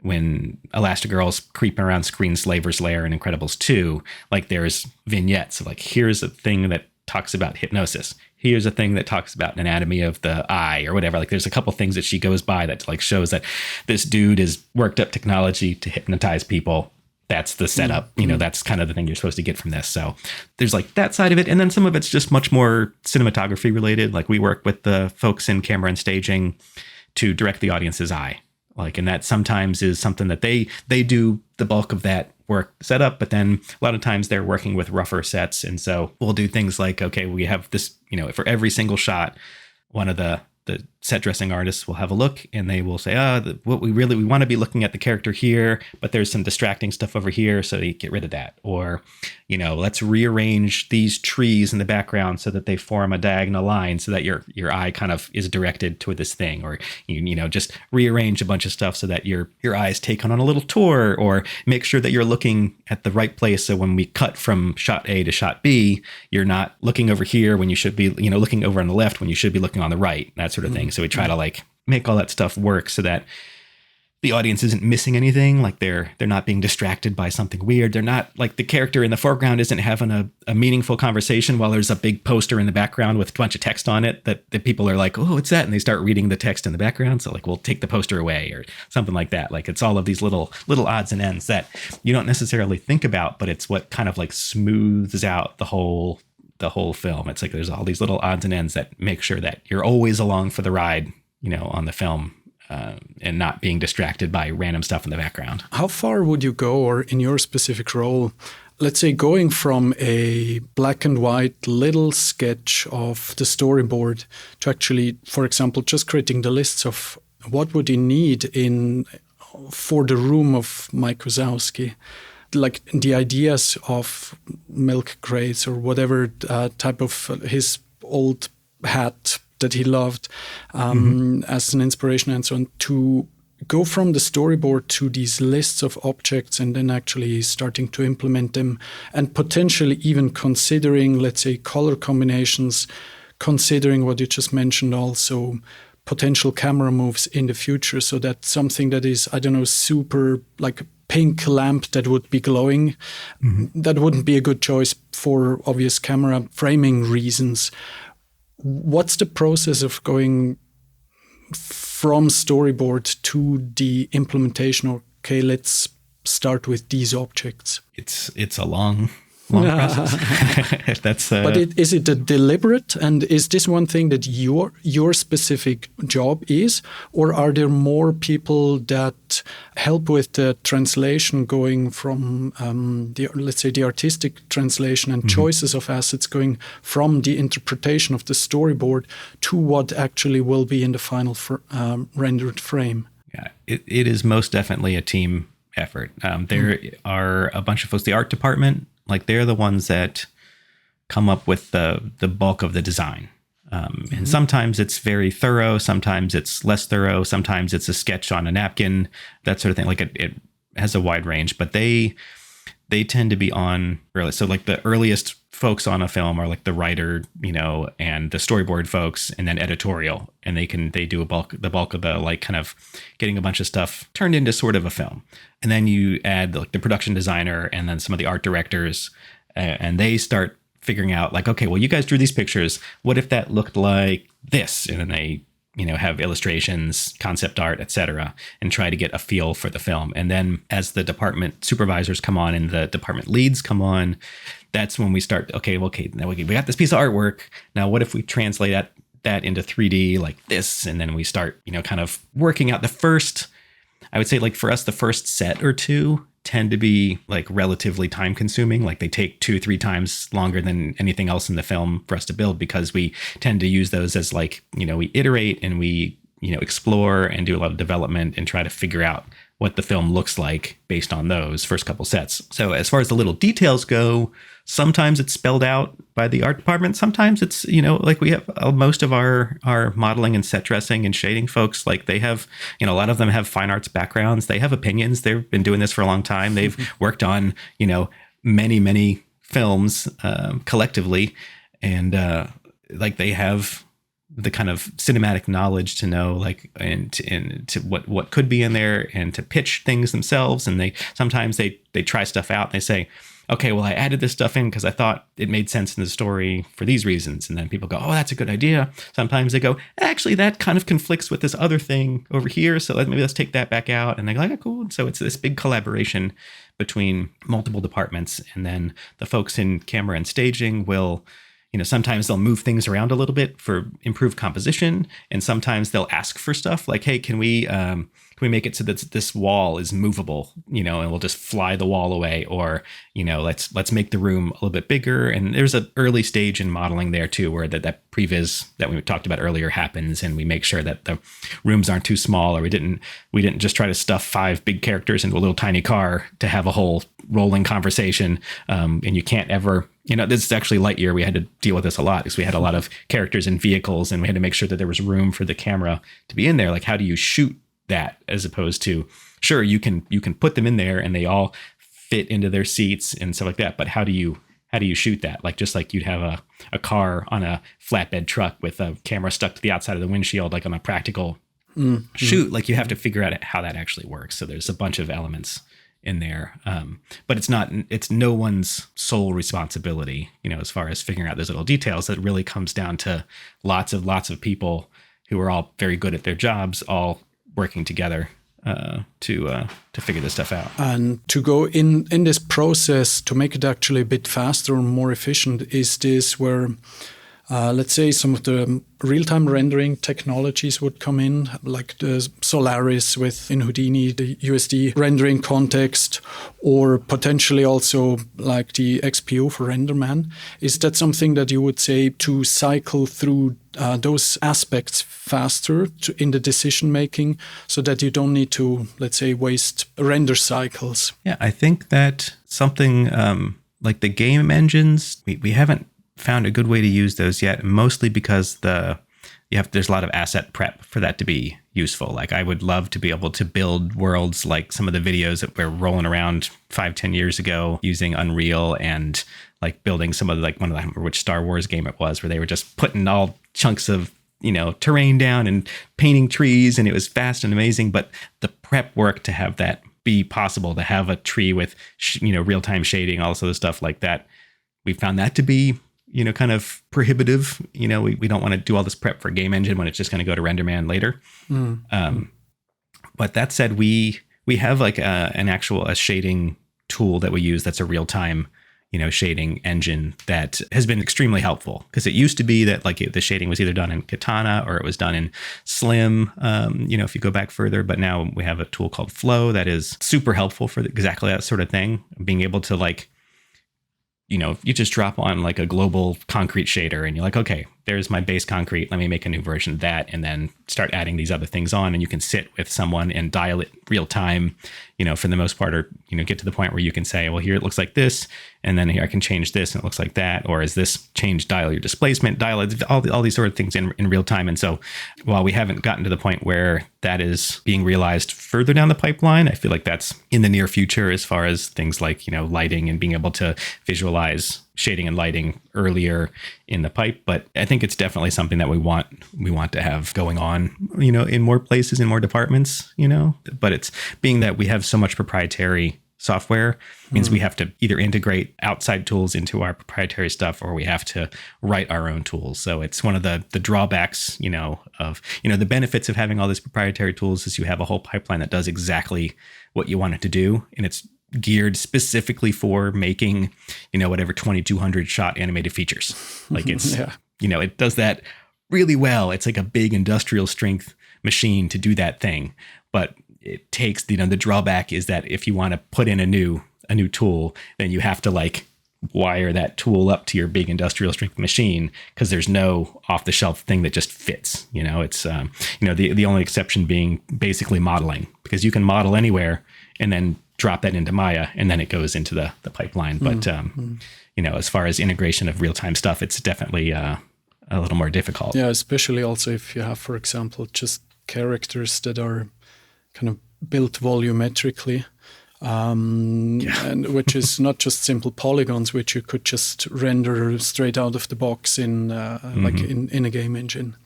when Elastigirl's creeping around Screenslaver's lair in Incredibles 2, like there's vignettes of like, here's a thing that talks about hypnosis. Here's a thing that talks about anatomy of the eye or whatever. Like there's a couple things that she goes by that like shows that this dude has worked up technology to hypnotize people. That's the setup. You know, that's kind of the thing you're supposed to get from this. So there's like that side of it. And then some of it's just much more cinematography related. Like we work with the folks in camera and staging to direct the audience's eye. Like, and that sometimes is something that they do the bulk of that work setup, but then a lot of times they're working with rougher sets. And so we'll do things like, okay, we have this, you know, for every single shot, one of the set dressing artists will have a look, and they will say, we want to be looking at the character here, but there's some distracting stuff over here, so you get rid of that. Or, you know, let's rearrange these trees in the background so that they form a diagonal line so that your eye kind of is directed toward this thing. Or, you know, just rearrange a bunch of stuff so that your eye is taken on a little tour, or make sure that you're looking at the right place. So when we cut from shot A to shot B, you're not looking over here when you should be, you know, looking over on the left when you should be looking on the right, that sort of thing. So we try to like make all that stuff work so that the audience isn't missing anything. Like they're not being distracted by something weird. They're not like the character in the foreground isn't having a meaningful conversation while there's a big poster in the background with a bunch of text on it that people are like, oh, what's that? And they start reading the text in the background. So like, we'll take the poster away or something like that. Like it's all of these little odds and ends that you don't necessarily think about, but it's what kind of like smooths out the whole film. It's like there's all these little odds and ends that make sure that you're always along for the ride, you know, on the film, and not being distracted by random stuff in the background. How far would you go, or in your specific role, let's say going from a black and white little sketch of the storyboard to actually, for example, just creating the lists of what would you need for the room of Mike Wazowski? Like the ideas of milk crates or whatever type of his old hat that he loved as an inspiration and so on, to go from the storyboard to these lists of objects and then actually starting to implement them and potentially even considering, let's say, color combinations, considering what you just mentioned also, potential camera moves in the future. So that's something that is, I don't know, super like a pink lamp that would be glowing. That wouldn't be a good choice for obvious camera framing reasons. What's the process of going from storyboard to the implementation? Okay, let's start with these objects. It's a long process. That's but is it a deliberate, and is this one thing that your specific job is, or are there more people that help with the translation, going from let's say the artistic translation and choices of assets, going from the interpretation of the storyboard to what actually will be in the final rendered frame? Yeah, it is most definitely a team effort. There are a bunch of folks, the art department, like they're the ones that come up with the bulk of the design. And sometimes it's very thorough, sometimes it's less thorough, sometimes it's a sketch on a napkin, that sort of thing. Like it has a wide range, but they tend to be on early. So like the earliest folks on a film are like the writer, and the storyboard folks, and then editorial, and they do the bulk of the like kind of getting a bunch of stuff turned into sort of a film. And then you add like the production designer and then some of the art directors, and they start figuring out like, okay, well, you guys drew these pictures. What if that looked like this? And then they, have illustrations, concept art, etc., and try to get a feel for the film. And then as the department supervisors come on and the department leads come on, that's when we start, okay, now we got this piece of artwork. Now, what if we translate that into 3D like this? And then we start, kind of working out the first, I would say like for us, the first set or two tend to be like relatively time consuming. Like they take 2-3 times longer than anything else in the film for us to build, because we tend to use those as like, we iterate and we, explore and do a lot of development and try to figure out what the film looks like based on those first couple sets. So as far as the little details go, sometimes it's spelled out by the art department. Sometimes it's, like we have most of our modeling and set dressing and shading folks, like they have, a lot of them have fine arts backgrounds. They have opinions. They've been doing this for a long time. They've worked on, many, many films collectively. And like they have the kind of cinematic knowledge to know like and to what could be in there and to pitch things themselves. And they sometimes they try stuff out and they say, okay, well, I added this stuff in because I thought it made sense in the story for these reasons. And then people go, oh, that's a good idea. Sometimes they go, actually, that kind of conflicts with this other thing over here. So maybe let's take that back out. And they go, okay, cool. And so it's this big collaboration between multiple departments. And then the folks in camera and staging will, sometimes they'll move things around a little bit for improved composition. And sometimes they'll ask for stuff like, hey, can we make it so that this wall is movable, and we'll just fly the wall away, or, let's make the room a little bit bigger. And there's an early stage in modeling there too, where that previs that we talked about earlier happens, and we make sure that the rooms aren't too small, or we didn't just try to stuff 5 big characters into a little tiny car to have a whole rolling conversation. And you can't ever, this is actually Lightyear. We had to deal with this a lot because we had a lot of characters and vehicles, and we had to make sure that there was room for the camera to be in there. Like, how do you shoot that, as opposed to, sure, you can put them in there and they all fit into their seats and stuff like that, but how do you shoot that? Like, just like you'd have a car on a flatbed truck with a camera stuck to the outside of the windshield, like on a practical shoot, like you have to figure out how that actually works. So there's a bunch of elements in there, but it's no one's sole responsibility, as far as figuring out those little details. That really comes down to lots of people who are all very good at their jobs, all working together to figure this stuff out. And to go in this process to make it actually a bit faster and more efficient, is this where let's say some of the real-time rendering technologies would come in, like the Solaris in Houdini, the USD rendering context, or potentially also like the XPO for RenderMan. Is that something that you would say to cycle through those aspects faster in the decision-making, so that you don't need to, let's say, waste render cycles? Yeah, I think that something like the game engines, we haven't found a good way to use those yet, mostly because the there's a lot of asset prep for that to be useful. Like I would love to be able to build worlds like some of the videos that were rolling around 5-10 years ago using Unreal, and like building some of the, like, one of the, I don't remember which Star Wars game it was, where they were just putting all chunks of, you know, terrain down and painting trees, and it was fast and amazing. But the prep work to have that be possible, to have a tree with, you know, real-time shading, all this other stuff like that, we found that to be, you know, kind of prohibitive. You know, we don't want to do all this prep for a game engine when it's just going to go to RenderMan later. But that said, we have like a shading tool that we use that's a real-time, you know, shading engine that has been extremely helpful, because it used to be that like the shading was either done in Katana or it was done in Slim, you know, if you go back further. But now we have a tool called Flow that is super helpful for exactly that sort of thing. Being able to, like, you know, you just drop on like a global concrete shader and you're like, okay, there's my base concrete. Let me make a new version of that, and then start adding these other things on. And you can sit with someone and dial it real time, you know, for the most part, or, you know, get to the point where you can say, well, here it looks like this, and then here I can change this and it looks like that. Or is this change, dial your displacement, dial it, all these sort of things in real time. And so while we haven't gotten to the point where that is being realized further down the pipeline, I feel like that's in the near future, as far as things like, you know, lighting and being able to visualize shading and lighting earlier in the pipe. But I think it's definitely something that we want to have going on, you know, in more places, in more departments, you know. But it's being that we have so much proprietary software means we have to either integrate outside tools into our proprietary stuff, or we have to write our own tools. So it's one of the drawbacks, you know, of, you know, the benefits of having all these proprietary tools is you have a whole pipeline that does exactly what you want it to do, and it's geared specifically for making, you know, whatever 2200 shot animated features. Like it's, you know, it does that really well. It's like a big industrial strength machine to do that thing. But it takes, you know, the drawback is that if you want to put in a new tool, then you have to like wire that tool up to your big industrial strength machine, because there's no off the shelf thing that just fits. You know, it's, you know, the only exception being basically modeling, because you can model anywhere and then drop that into Maya, and then it goes into the pipeline. But, you know, as far as integration of real-time stuff, it's definitely a little more difficult. Yeah, especially also if you have, for example, just characters that are kind of built volumetrically, and which is not just simple polygons, which you could just render straight out of the box in like in a game engine.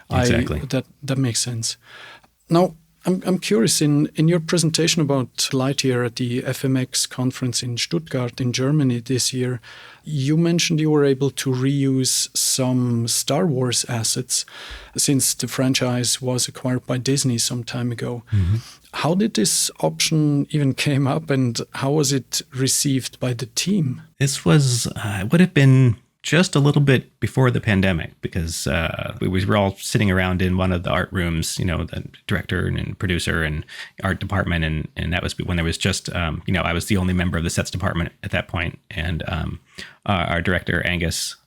Exactly. That makes sense. Now, I'm curious, in your presentation about Lightyear at the FMX conference in Stuttgart in Germany this year, you mentioned you were able to reuse some Star Wars assets since the franchise was acquired by Disney some time ago. How did this option even came up, and how was it received by the team? This was, would have been just a little bit before the pandemic, because we were all sitting around in one of the art rooms, you know, the director and producer and art department. And that was when there was just, you know, I was the only member of the sets department at that point. And our director, Angus,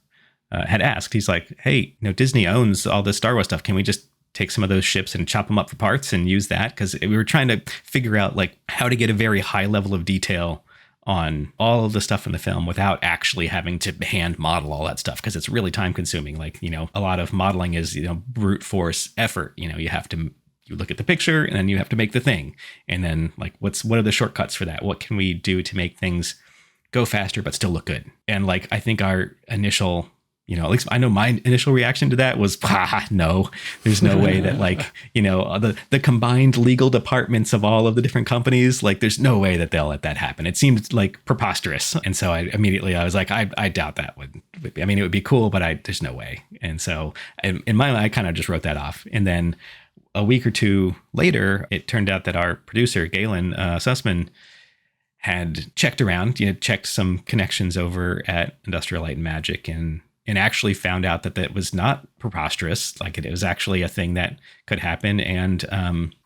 had asked, he's like, hey, you know, Disney owns all this Star Wars stuff. Can we just take some of those ships and chop them up for parts and use that? Because we were trying to figure out like how to get a very high level of detail on all of the stuff in the film without actually having to hand model all that stuff, because it's really time consuming. Like, you know, a lot of modeling is, you know, brute force effort. You know, you look at the picture and then you have to make the thing. And then like, what are the shortcuts for that? What can we do to make things go faster but still look good? And like, I think our initial, you know, at least I know my initial reaction to that was, no, there's no way that like, you know, the combined legal departments of all of the different companies, like there's no way that they'll let that happen. It seemed like preposterous. And so I was like, I doubt that would be, I mean, it would be cool, but there's no way. And so in my mind, I kind of just wrote that off. And then a week or two later, it turned out that our producer, Galen Sussman, had checked around, you know, checked some connections over at Industrial Light and Magic, and actually found out that was not preposterous. Like it was actually a thing that could happen. And,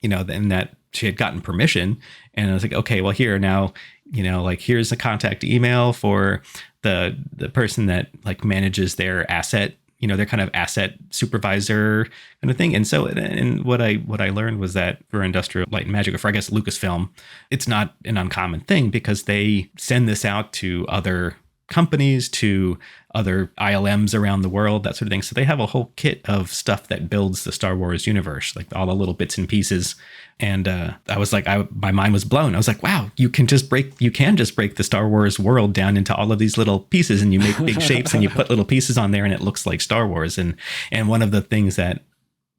you know, then that she had gotten permission, and I was like, okay, well here now, you know, like here's the contact email for the person that like manages their asset, you know, their kind of asset supervisor kind of thing. And so, and what I learned was that for Industrial Light and Magic, or for I guess Lucasfilm, it's not an uncommon thing, because they send this out to other companies to other ILMs around the world, that sort of thing. So they have a whole kit of stuff that builds the Star Wars universe, like all the little bits and pieces. And I was like, my mind was blown. I was like, wow, you can just break the Star Wars world down into all of these little pieces, and you make big shapes and you put little pieces on there and it looks like Star Wars. And one of the things that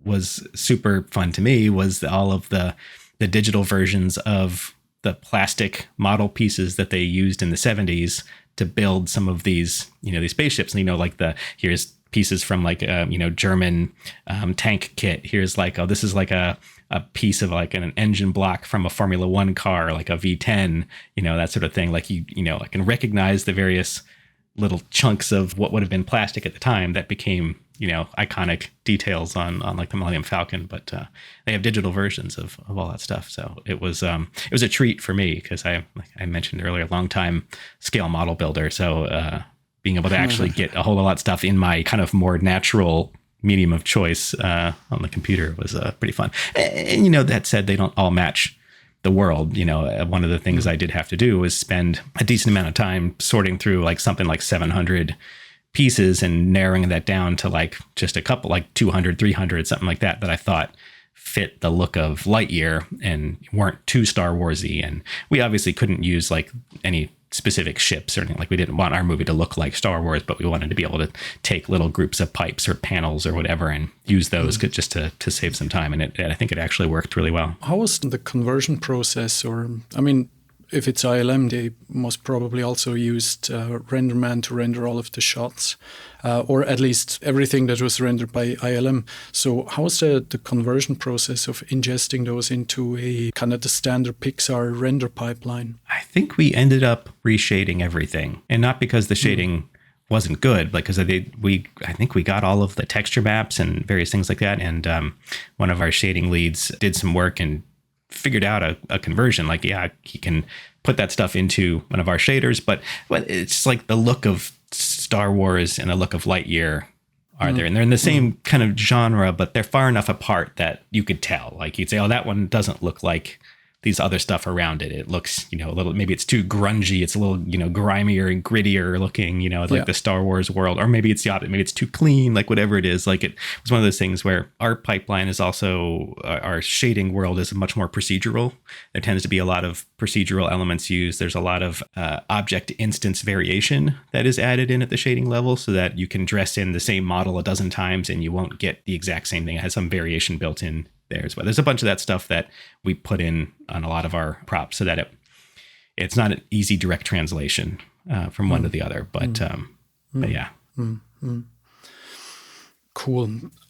was super fun to me was all of the digital versions of the plastic model pieces that they used in the 70s to build some of these, these spaceships. And, like here's pieces from like, German tank kit. Here's like, this is like a piece of like an engine block from a Formula One car, like a V10, that sort of thing. Like, I can recognize the various little chunks of what would have been plastic at the time that became, iconic details on like the Millennium Falcon. But they have digital versions of all that stuff. So it was a treat for me because like I mentioned earlier, long time scale model builder. So being able to actually get a whole lot of stuff in my kind of more natural medium of choice on the computer was pretty fun. And that said, they don't all match the world. One of the things I did have to do was spend a decent amount of time sorting through like something like 700 pieces and narrowing that down to like just a couple, like 200, 300, something like that I thought fit the look of Lightyear and weren't too Star Warsy. And we obviously couldn't use like any specific ships or anything. Like we didn't want our movie to look like Star Wars, but we wanted to be able to take little groups of pipes or panels or whatever and use those just to save some time. And I think it actually worked really well. How was the conversion process? Or, I mean, if it's ILM, they most probably also used RenderMan to render all of the shots, or at least everything that was rendered by ILM. So how was the conversion process of ingesting those into a kind of the standard Pixar render pipeline? I think we ended up reshading everything, and not because the shading wasn't good, like because I think we got all of the texture maps and various things like that. And one of our shading leads did some work and figured out a conversion. Like, yeah, he can put that stuff into one of our shaders, but it's like the look of Star Wars and the look of Lightyear are there, and they're in the same kind of genre, but they're far enough apart that you could tell. Like you'd say, oh, that one doesn't look like these other stuff around it. It looks, a little, maybe it's too grungy. It's a little, grimier and grittier looking, like the Star Wars world, or maybe it's the opposite. Maybe it's too clean, like whatever it is. Like it was one of those things where our pipeline is also, our shading world is much more procedural. There tends to be a lot of procedural elements used. There's a lot of object instance variation that is added in at the shading level so that you can dress in the same model a dozen times and you won't get the exact same thing. It has some variation built in there as well. There's a bunch of that stuff that we put in on a lot of our props so that it's not an easy direct translation from one to the other. But yeah. Cool.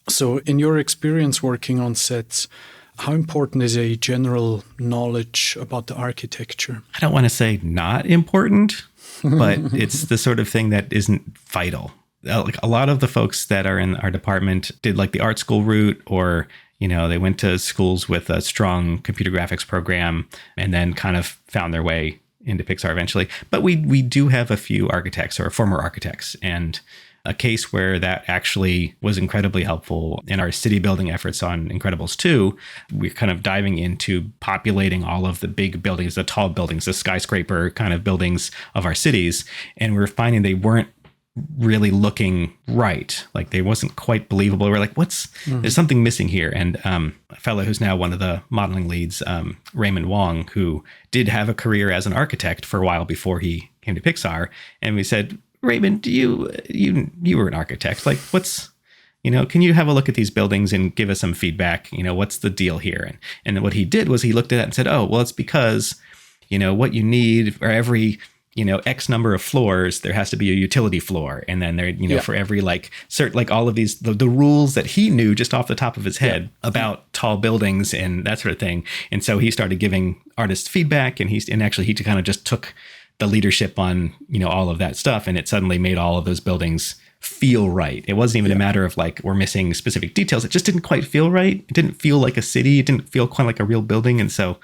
So in your experience working on sets, how important is a general knowledge about the architecture? I don't want to say not important, but it's the sort of thing that isn't vital. Like a lot of the folks that are in our department did like the art school route, or they went to schools with a strong computer graphics program and then kind of found their way into Pixar eventually. But we do have a few architects or former architects, and a case where that actually was incredibly helpful in our city building efforts on Incredibles 2. We're kind of diving into populating all of the big buildings, the tall buildings, the skyscraper kind of buildings of our cities. And we're finding they weren't really looking right. Like they wasn't quite believable. We're like, there's something missing here. And a fellow who's now one of the modeling leads, Raymond Wong, who did have a career as an architect for a while before he came to Pixar. And we said, Raymond, you were an architect. Like can you have a look at these buildings and give us some feedback? What's the deal here? And what he did was he looked at that and said, oh, well, it's because, what you need for every X number of floors, there has to be a utility floor. And then there, for every all of these, the rules that he knew just off the top of his head about tall buildings and that sort of thing. And so he started giving artists feedback, and he kind of just took the leadership on, all of that stuff. And it suddenly made all of those buildings feel right. It wasn't even a matter of like, we're missing specific details. It just didn't quite feel right. It didn't feel like a city. It didn't feel quite like a real building. And so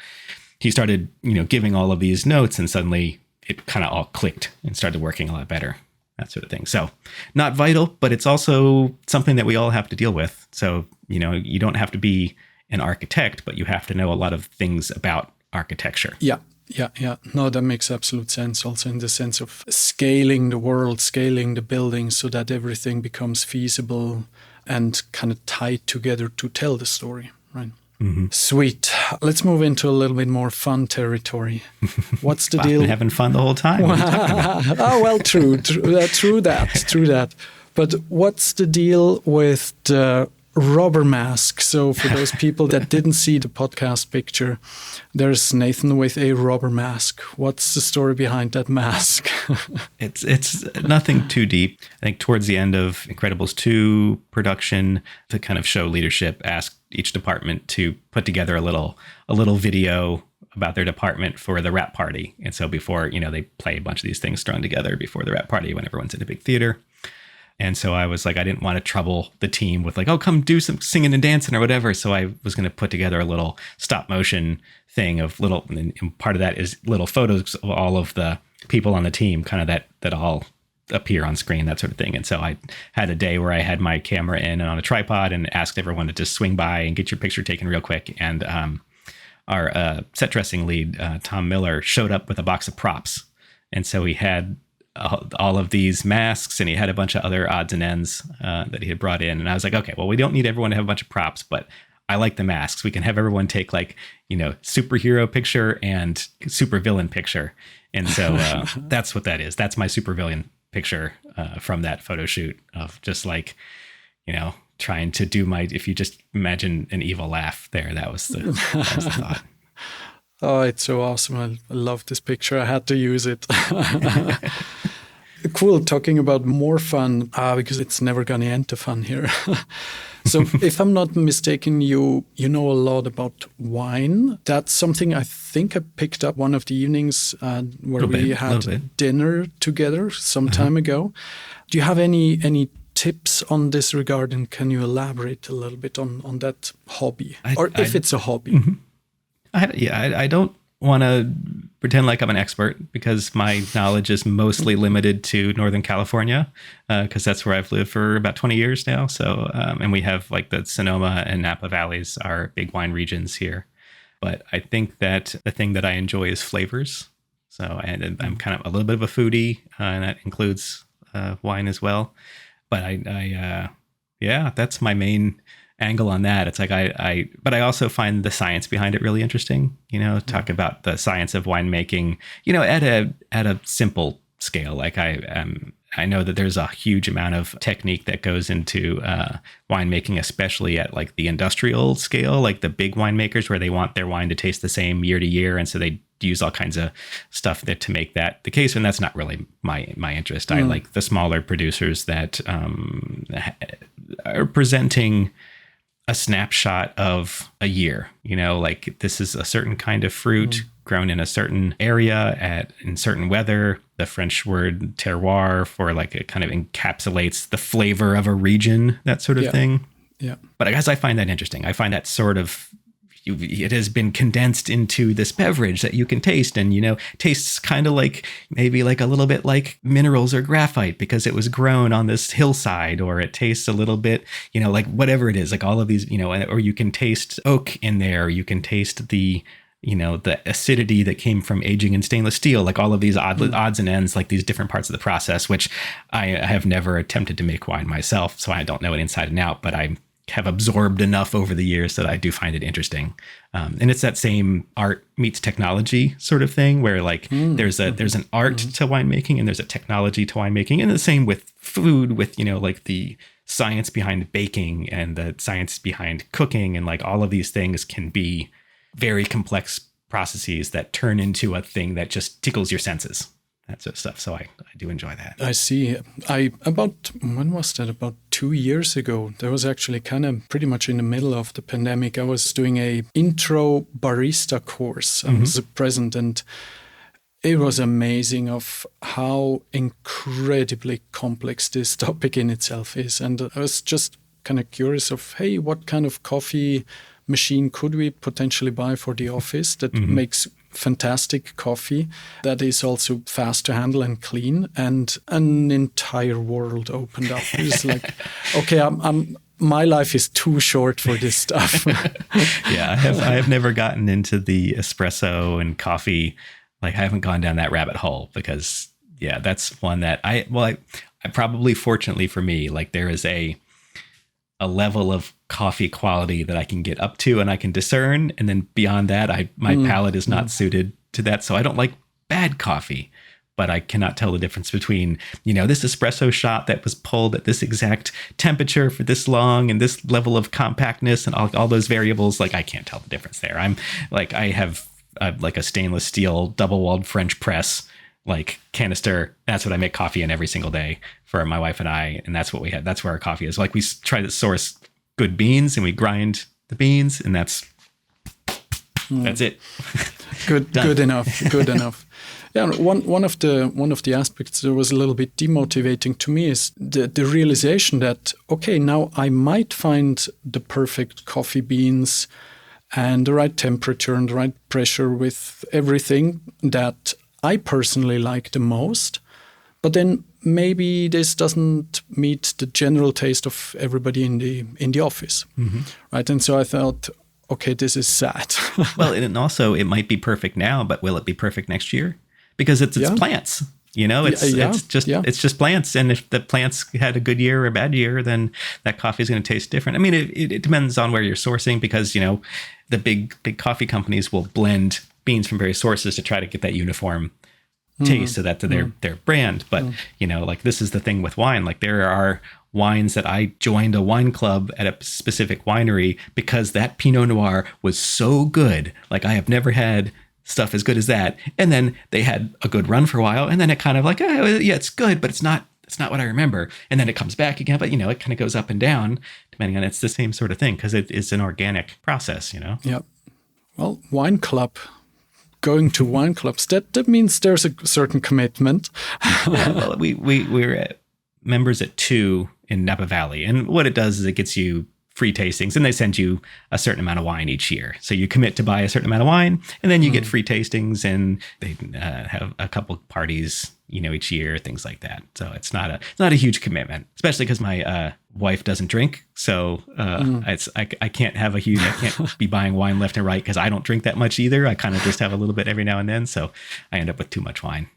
he started, giving all of these notes, and suddenly it kind of all clicked and started working a lot better, that sort of thing. So not vital, but it's also something that we all have to deal with. So, you don't have to be an architect, but you have to know a lot of things about architecture. Yeah. Yeah, yeah. No, that makes absolute sense. Also in the sense of scaling the world, scaling the building so that everything becomes feasible and kind of tied together to tell the story, right? Mm-hmm. Sweet. Let's move into a little bit more fun territory. What's the I've deal? been having fun the whole time. What are you talking about? Oh, well, true that. But what's the deal with the rubber mask? So for those people that didn't see the podcast picture, there's Nathan with a rubber mask. What's the story behind that mask? It's nothing too deep. I think towards the end of Incredibles 2 production, to kind of show leadership, asked each department to put together a little video about their department for the wrap party. And so before, they play a bunch of these things strung together before the wrap party when everyone's in a big theater. And so I was like, I didn't want to trouble the team with like, oh, come do some singing and dancing or whatever. So I was going to put together a little stop motion thing of and part of that is little photos of all of the people on the team, kind of that all appear on screen, that sort of thing. And so I had a day where I had my camera in and on a tripod and asked everyone to just swing by and get your picture taken real quick. And our set dressing lead, Tom Miller, showed up with a box of props. And so he had all of these masks and he had a bunch of other odds and ends that he had brought in. And I was like, okay, well, we don't need everyone to have a bunch of props, but I like the masks. We can have everyone take like, superhero picture and supervillain picture. And so that's what that is. That's my supervillain picture from that photo shoot of just like, trying to do if you just imagine an evil laugh there, that was the thought. Oh, it's so awesome. I love this picture. I had to use it. Cool. Talking about more fun, because it's never going to end the fun here. So if I'm not mistaken, you know a lot about wine. That's something I think I picked up one of the evenings where we had dinner together some time ago. Do you have any tips on this regard, and can you elaborate a little bit on that hobby, if it's a hobby? Mm-hmm. I don't want to pretend like I'm an expert because my knowledge is mostly limited to Northern California because that's where I've lived for about 20 years now. So, and we have like the Sonoma and Napa Valleys are big wine regions here. But I think that the thing that I enjoy is flavors. So I'm kind of a little bit of a foodie, and that includes wine as well. But that's my main angle on that. It's like but I also find the science behind it really interesting. Talk about the science of winemaking. At a simple scale. Like I know that there's a huge amount of technique that goes into winemaking, especially at like the industrial scale, like the big winemakers where they want their wine to taste the same year to year, and so they use all kinds of stuff to make that the case. And that's not really my interest. I like the smaller producers that are presenting a snapshot of a year, like this is a certain kind of fruit grown in a certain area in certain weather. The French word terroir for like it kind of encapsulates the flavor of a region, that sort of thing. Yeah. But I guess I find that interesting. I find that sort of, it has been condensed into this beverage that you can taste and, tastes kind of like maybe like a little bit like minerals or graphite because it was grown on this hillside, or it tastes a little bit, like whatever it is, like all of these, or you can taste oak in there. You can taste the acidity that came from aging in stainless steel, like all of these odds and ends, like these different parts of the process, which I have never attempted to make wine myself. So I don't know it inside and out, but I have absorbed enough over the years that I do find it interesting. And it's that same art meets technology sort of thing where like there's an art to winemaking and there's a technology to winemaking, and the same with food, with, like the science behind baking and the science behind cooking. And like all of these things can be very complex processes that turn into a thing that just tickles your senses, that sort of stuff. So I do enjoy that. I see. When was that? About 2 years ago. That was actually kind of pretty much in the middle of the pandemic. I was doing a intro barista course. I was present, and it was amazing of how incredibly complex this topic in itself is. And I was just kind of curious of, hey, what kind of coffee machine could we potentially buy for the office that makes fantastic coffee, that is also fast to handle and clean? And an entire world opened up. It's like, okay, my life is too short for this stuff. Yeah, I have never gotten into the espresso and coffee. Like I haven't gone down that rabbit hole because yeah, that's one that I probably fortunately for me, like there is a level of coffee quality that I can get up to and I can discern. And then beyond that, my palate is not suited to that. So I don't like bad coffee. But I cannot tell the difference between, this espresso shot that was pulled at this exact temperature for this long and this level of compactness and all those variables. Like I can't tell the difference there. I'm like, I have like a stainless steel double-walled French press, like canister. That's what I make coffee in every single day for my wife and I. And that's what we had. That's where our coffee is. Like we try to source good beans and we grind the beans and that's it. Good enough. Yeah, one of the aspects that was a little bit demotivating to me is the realization that, okay, now I might find the perfect coffee beans and the right temperature and the right pressure with everything that I personally like the most, but then maybe this doesn't meet the general taste of everybody in the office, right? And so I thought, okay, this is sad. Well, and also it might be perfect now, but will it be perfect next year? Because it's plants, it's just plants. And if the plants had a good year or a bad year, then that coffee is going to taste different. I mean, it depends on where you're sourcing because, the big coffee companies will blend beans from various sources to try to get that uniform taste so that their brand. But, like this is the thing with wine, like there are wines that I joined a wine club at a specific winery because that Pinot Noir was so good. Like I have never had stuff as good as that. And then they had a good run for a while. And then it kind of like, oh, yeah, it's good, but it's not what I remember. And then it comes back again. But, it kind of goes up and down depending on it's the same sort of thing because it's an organic process, Yeah. Well, wine club, going to wine clubs, that means there's a certain commitment. Yeah, well, we're members at 2 in Napa Valley. And what it does is it gets you free tastings and they send you a certain amount of wine each year. So you commit to buy a certain amount of wine and then you get free tastings and they have a couple parties, each year, things like that. So it's not a huge commitment, especially because my wife doesn't drink. So I can't have I can't be buying wine left and right because I don't drink that much either. I kind of just have a little bit every now and then. So I end up with too much wine.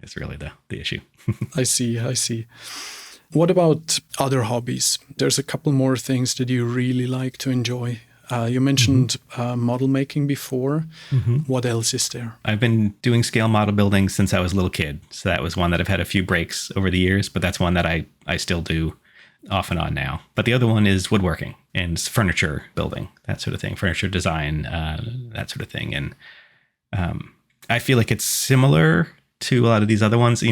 It's really the issue. I see. What about other hobbies? There's a couple more things that you really like to enjoy. You mentioned model making before. What else is there? I've been doing scale model building since I was a little kid. So that was one that I've had a few breaks over the years, but that's one that I still do off and on now. But the other one is woodworking and furniture building, that sort of thing, furniture design, that sort of thing. And I feel like it's similar to a lot of these other ones.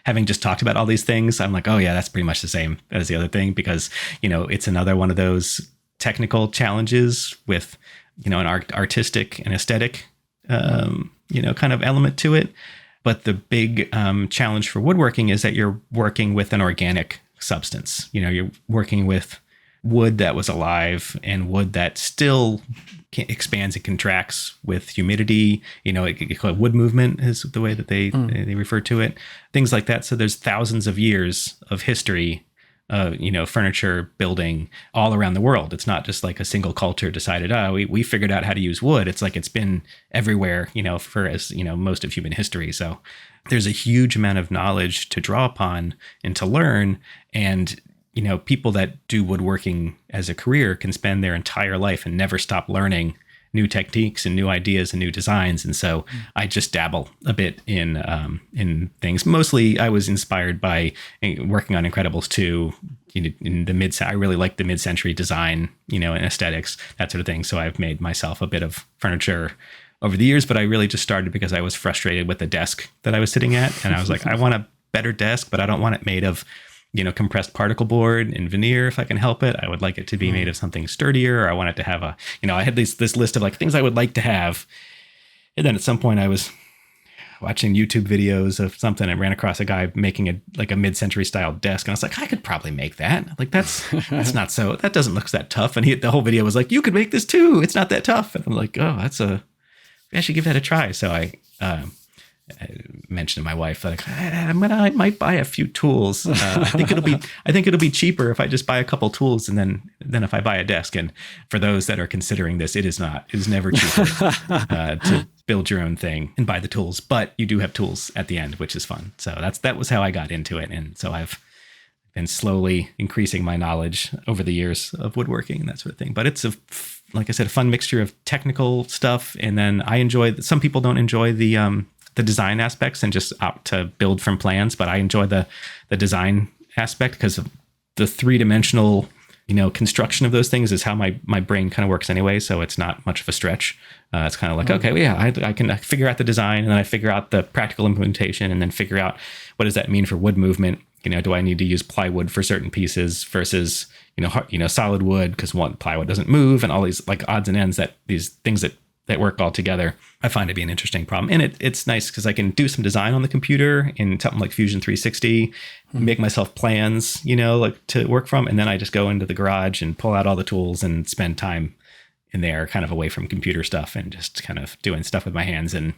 Having just talked about all these things, I'm like, oh yeah, that's pretty much the same as the other thing because, it's another one of those technical challenges with, an artistic and aesthetic, kind of element to it. But the big challenge for woodworking is that you're working with an organic substance. You're working with wood that was alive and wood that still expands and contracts with humidity. Wood movement is the way that they refer to it. Things like that. So there's thousands of years of history, furniture building all around the world. It's not just like a single culture decided, we figured out how to use wood. It's like it's been everywhere, for most of human history. So there's a huge amount of knowledge to draw upon and to learn. And people that do woodworking as a career can spend their entire life and never stop learning new techniques and new ideas and new designs. And so I just dabble a bit in things. Mostly I was inspired by working on Incredibles 2 in I really like the mid-century design, and aesthetics, that sort of thing. So I've made myself a bit of furniture over the years, but I really just started because I was frustrated with the desk that I was sitting at. And I was like, I want a better desk, but I don't want it made of compressed particle board and veneer if I can help it. I would like it to be made of something sturdier. Or I want it to have I had this list of like things I would like to have. And then at some point I was watching YouTube videos of something and ran across a guy making a mid-century style desk. And I was like, I could probably make that. Like that's not so, that doesn't look that tough. And the whole video was like, you could make this too. It's not that tough. And I'm like, I should give that a try. So I mentioned to my wife, like, I might buy a few tools. I think it'll be cheaper if I just buy a couple tools, and then if I buy a desk. And for those that are considering this, it is never cheaper to build your own thing and buy the tools, but you do have tools at the end, which is fun. So that was how I got into it. And so I've been slowly increasing my knowledge over the years of woodworking and that sort of thing. But it's like I said, a fun mixture of technical stuff. And then some people don't enjoy the design aspects and just opt to build from plans, but I enjoy the design aspect because of the 3-dimensional, construction of those things is how my brain kind of works anyway. So it's not much of a stretch. It's kind of like, okay, well, yeah, I can figure out the design, and then I figure out the practical implementation, and then figure out what does that mean for wood movement. Do I need to use plywood for certain pieces versus, solid wood, because plywood doesn't move, and all these like odds and ends these things that work all together. I find to be an interesting problem. And it's nice because I can do some design on the computer in something like Fusion 360, make myself plans, like to work from. And then I just go into the garage and pull out all the tools and spend time in there, kind of away from computer stuff, and just kind of doing stuff with my hands and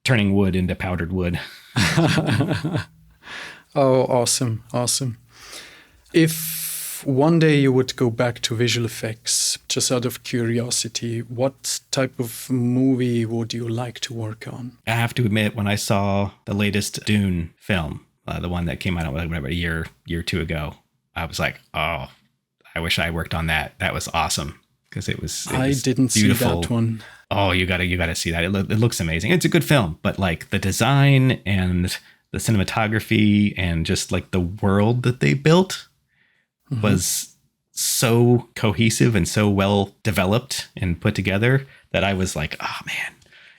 turning wood into powdered wood. Oh, awesome. Awesome. If one day you would go back to visual effects, just out of curiosity, what type of movie would you like to work on? I have to admit, when I saw the latest Dune film, the one that came out whatever, a year or two ago, I was like, oh, I wish I worked on that. That was awesome. Because it was I didn't beautiful. See that one. Oh, you gotta see that. It looks amazing. It's a good film, but like the design and the cinematography and just like the world that they built was so cohesive and so well developed and put together that I was like, oh man.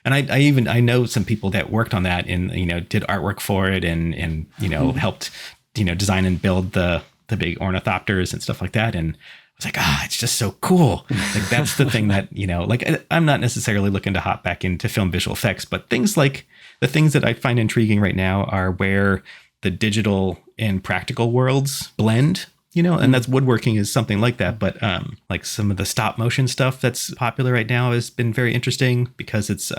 And I know some people that worked on that and, did artwork for it and helped, design and build the big ornithopters and stuff like that. And I was like, it's just so cool. Like that's the thing that, like I'm not necessarily looking to hop back into film visual effects, but the things that I find intriguing right now are where the digital and practical worlds blend, and that's woodworking is something like that. But like some of the stop motion stuff that's popular right now has been very interesting because it's,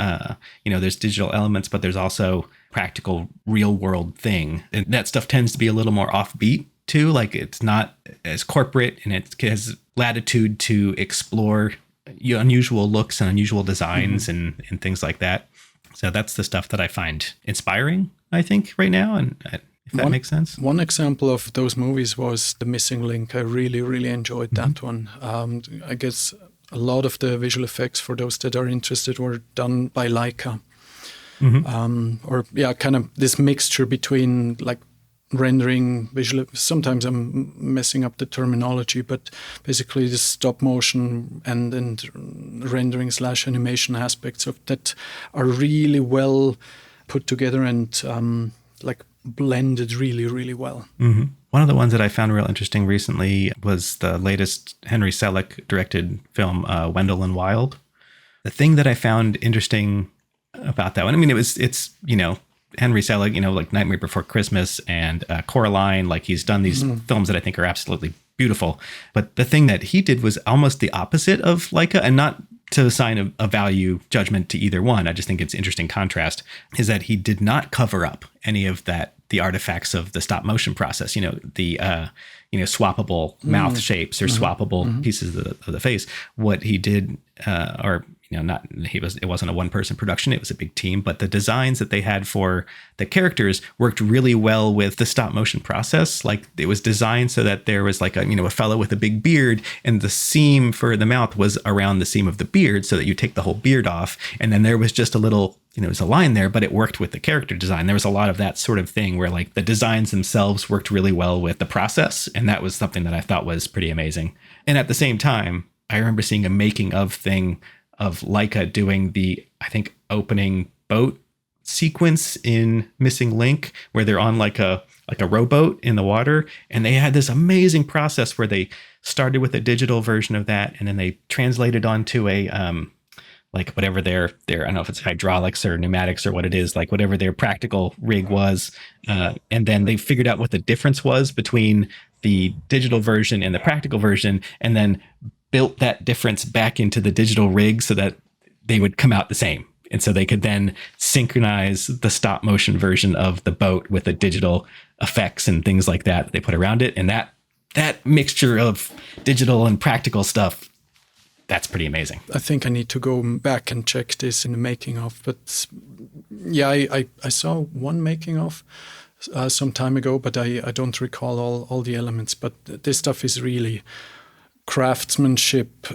there's digital elements, but there's also practical real world thing. And that stuff tends to be a little more offbeat too. Like it's not as corporate and it has latitude to explore unusual looks and unusual designs and things like that. So that's the stuff that I find inspiring, I think, right now. And if that makes sense. One example of those movies was The Missing Link. I really, really enjoyed that one. I guess a lot of the visual effects for those that are interested were done by Leica. Kind of this mixture between like rendering visual. Sometimes I'm messing up the terminology, but basically the stop motion and rendering / animation aspects of that are really well put together and like blended really, really well. One of the ones that I found real interesting recently was the latest Henry Selick directed film, Wendell and Wild. The thing that I found interesting about that one, I mean, it's Henry Selick, like Nightmare Before Christmas and Coraline, like he's done these films that I think are absolutely beautiful. But the thing that he did was almost the opposite of Leica, and not to assign a value judgment to either one. I just think it's interesting contrast is that he did not cover up any of the artifacts of the stop motion process, the swappable mouth shapes or swappable pieces of the face. What he did, it wasn't a one-person production, it was a big team, but the designs that they had for the characters worked really well with the stop motion process. Like it was designed so that there was like a fellow with a big beard, and the seam for the mouth was around the seam of the beard so that you take the whole beard off. And then there was just a little, it was a line there, but it worked with the character design. There was a lot of that sort of thing where like the designs themselves worked really well with the process. And that was something that I thought was pretty amazing. And at the same time, I remember seeing a making of thing of Leica doing the, I think, opening boat sequence in Missing Link, where they're on like a rowboat in the water. And they had this amazing process where they started with a digital version of that, and then they translated onto a like whatever their I don't know if it's hydraulics or pneumatics or what it is, like whatever their practical rig was. And then they figured out what the difference was between the digital version and the practical version, and then built that difference back into the digital rig so that they would come out the same. And so they could then synchronize the stop motion version of the boat with the digital effects and things like that they put around it. And that mixture of digital and practical stuff, that's pretty amazing. I think I need to go back and check this in the making of. But yeah, I saw one making of some time ago, but I don't recall all the elements. But this stuff is really craftsmanship,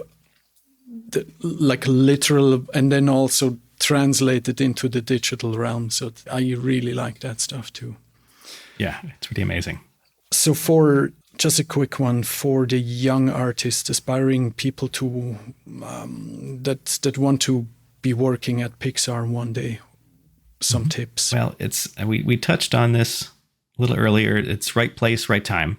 like literal, and then also translated into the digital realm. So I really like that stuff too. Yeah, it's pretty amazing. So for just a quick one for the young artists, aspiring people to that want to be working at Pixar one day, some tips. Well, we touched on this a little earlier. It's right place, right time.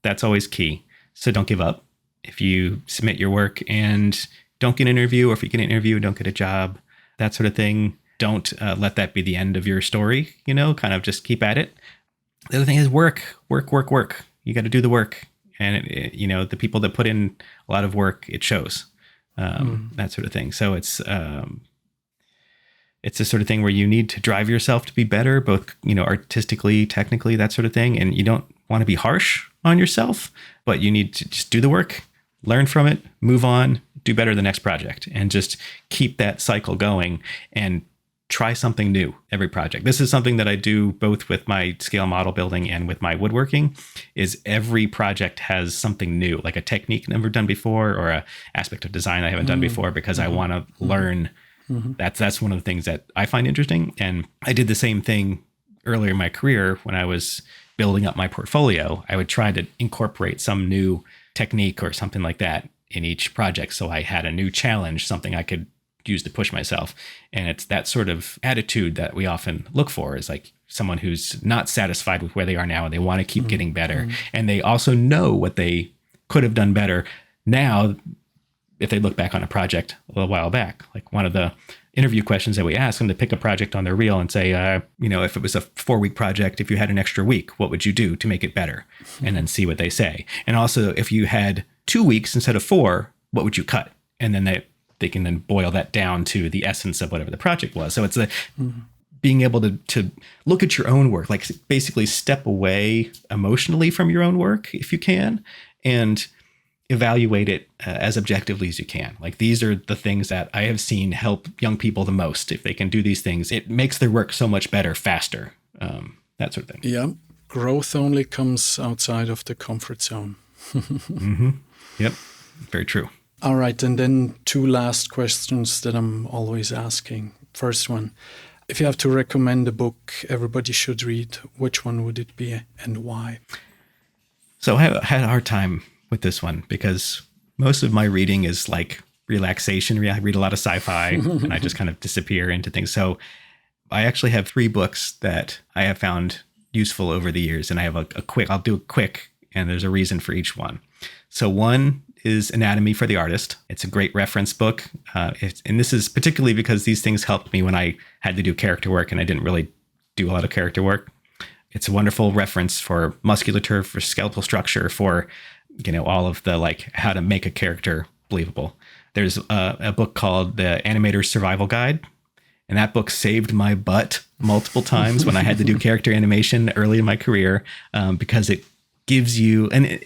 That's always key. So don't give up. If you submit your work and don't get an interview, or if you get an interview and don't get a job, that sort of thing, don't let that be the end of your story. Kind of just keep at it. The other thing is work. You got to do the work, and the people that put in a lot of work, it shows. That sort of thing. So it's the sort of thing where you need to drive yourself to be better, both artistically, technically, that sort of thing. And you don't want to be harsh on yourself, but you need to just do the work, learn from it, move on, do better the next project, and just keep that cycle going and try something new every project. This is something that I do both with my scale model building and with my woodworking, is every project has something new, like a technique never done before, or a aspect of design I haven't done before, because I want to learn. That's one of the things that I find interesting. And I did the same thing earlier in my career when I was building up my portfolio. I would try to incorporate some new technique or something like that in each project. So I had a new challenge, something I could use to push myself. And it's that sort of attitude that we often look for, is like someone who's not satisfied with where they are now and they want to keep getting better. And they also know what they could have done better now if they look back on a project a little while back. Like one of the interview questions that we ask them to pick a project on their reel and say, if it was a 4-week project, if you had an extra week, what would you do to make it better? And then see what they say. And also, if you had 2 weeks instead of 4, what would you cut? And then they can then boil that down to the essence of whatever the project was. So it's being able to look at your own work, like basically step away emotionally from your own work if you can, and evaluate it as objectively as you can. Like, these are the things that I have seen help young people the most. If they can do these things, it makes their work so much better, faster, that sort of thing. Yeah. Growth only comes outside of the comfort zone. Yep. Very true. All right. And then 2 last questions that I'm always asking. First one, if you have to recommend a book everybody should read, which one would it be and why? So I had a hard time with this one because most of my reading is like relaxation. I read a lot of sci-fi and I just kind of disappear into things. So I actually have 3 books that I have found useful over the years. And I have I'll do a quick, and there's a reason for each one. So one is Anatomy for the Artist. It's a great reference book. And this is particularly because these things helped me when I had to do character work and I didn't really do a lot of character work. It's a wonderful reference for musculature, for skeletal structure, for all of the how to make a character believable. There's a book called The Animator's Survival Guide, and that book saved my butt multiple times when I had to do character animation early in my career, because it gives you, and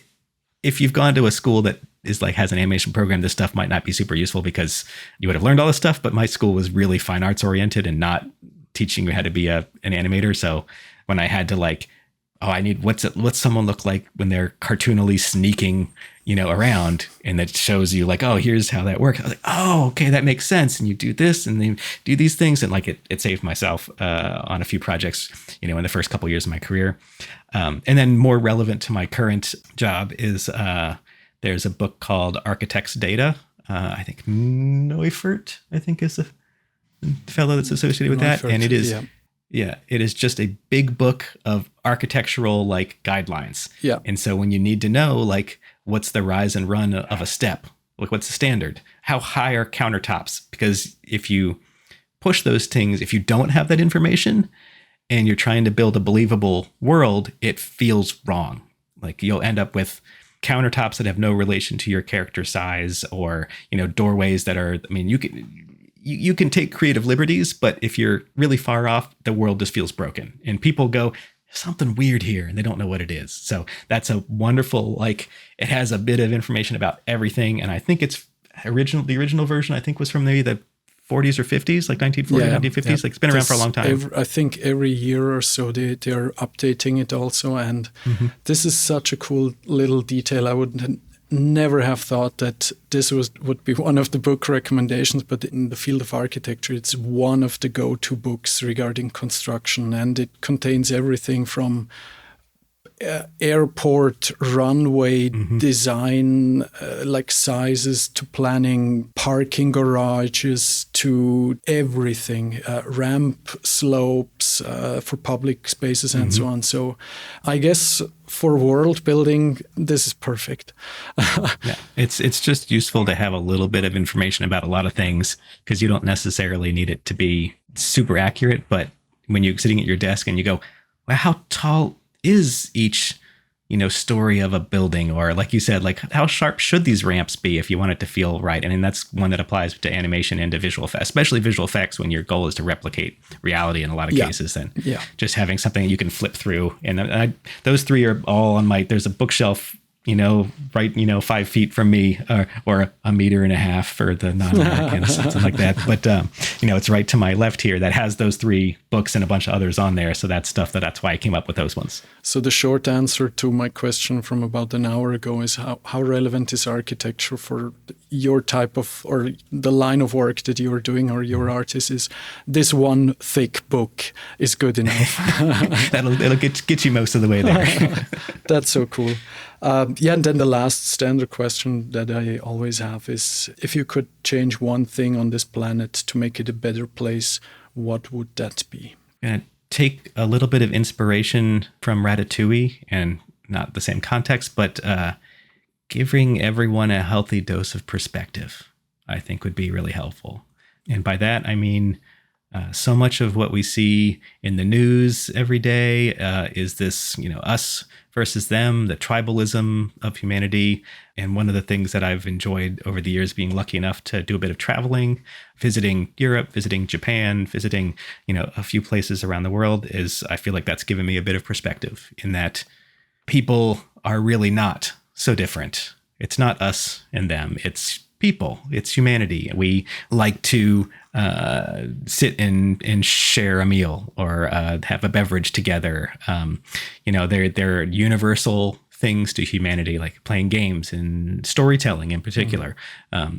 if you've gone to a school that has an animation program, this stuff might not be super useful because you would have learned all this stuff, but my school was really fine arts oriented and not teaching you how to be an animator. So when I had to I need what's someone look like when they're cartoonily sneaking, around, and that shows you here's how that works. I was like, oh, okay, that makes sense. And you do this and then do these things. And it saved myself on a few projects, in the first couple of years of my career. And then more relevant to my current job is there's a book called Architect's Data. I think Neufert, is the fellow that's associated with Neufert, that. And it is... Yeah, it is just a big book of architectural guidelines. Yeah. And so when you need to know what's the rise and run of a step, what's the standard, how high are countertops? Because if you push those things, if you don't have that information and you're trying to build a believable world, it feels wrong. You'll end up with countertops that have no relation to your character size, or doorways that are, you can take creative liberties, but if you're really far off, the world just feels broken. And people go, something weird here, and they don't know what it is. So that's a wonderful, like, it has a bit of information about everything. And I think it's the original version, I think, was from maybe the 40s or 50s, like 1940s, 1950s. Yeah. Like, it's been around for a long time. I think every year or so they are updating it also. And this is such a cool little detail. I would never have thought that this would be one of the book recommendations, but in the field of architecture, it's one of the go-to books regarding construction, and it contains everything from airport runway design, like sizes, to planning parking garages, to everything, ramp slopes for public spaces and so on. So I guess for world building, this is perfect. Yeah, it's just useful to have a little bit of information about a lot of things, because you don't necessarily need it to be super accurate. But when you're sitting at your desk and you go, well, how tall is each, story of a building? Or like you said, like, how sharp should these ramps be if you want it to feel right? I mean, that's one that applies to animation and to visual effects, especially visual effects, when your goal is to replicate reality in a lot of cases. Then just having something you can flip through. And those three are all on there's a bookshelf, right, 5 feet from me, or 1.5 meters for the non-Americans, something like that. But, it's right to my left here that has those 3 books and a bunch of others on there. So that's that's why I came up with those ones. So the short answer to my question from about an hour ago is how relevant is architecture for your type of, or the line of work that you're doing, or your artist, is this one thick book is good enough. It'll get you most of the way there. That's so cool. And then the last standard question that I always have is, if you could change one thing on this planet to make it a better place, what would that be? And take a little bit of inspiration from Ratatouille, and not the same context, but giving everyone a healthy dose of perspective, I think, would be really helpful. And by that, I mean, so much of what we see in the news every day is this, us versus them, the tribalism of humanity. And one of the things that I've enjoyed over the years, being lucky enough to do a bit of traveling, visiting Europe, visiting Japan, visiting, a few places around the world, is I feel like that's given me a bit of perspective, in that people are really not so different. It's not us and them. It's people. It's humanity. We like to sit and share a meal, or have a beverage together. They're universal things to humanity, like playing games and storytelling in particular.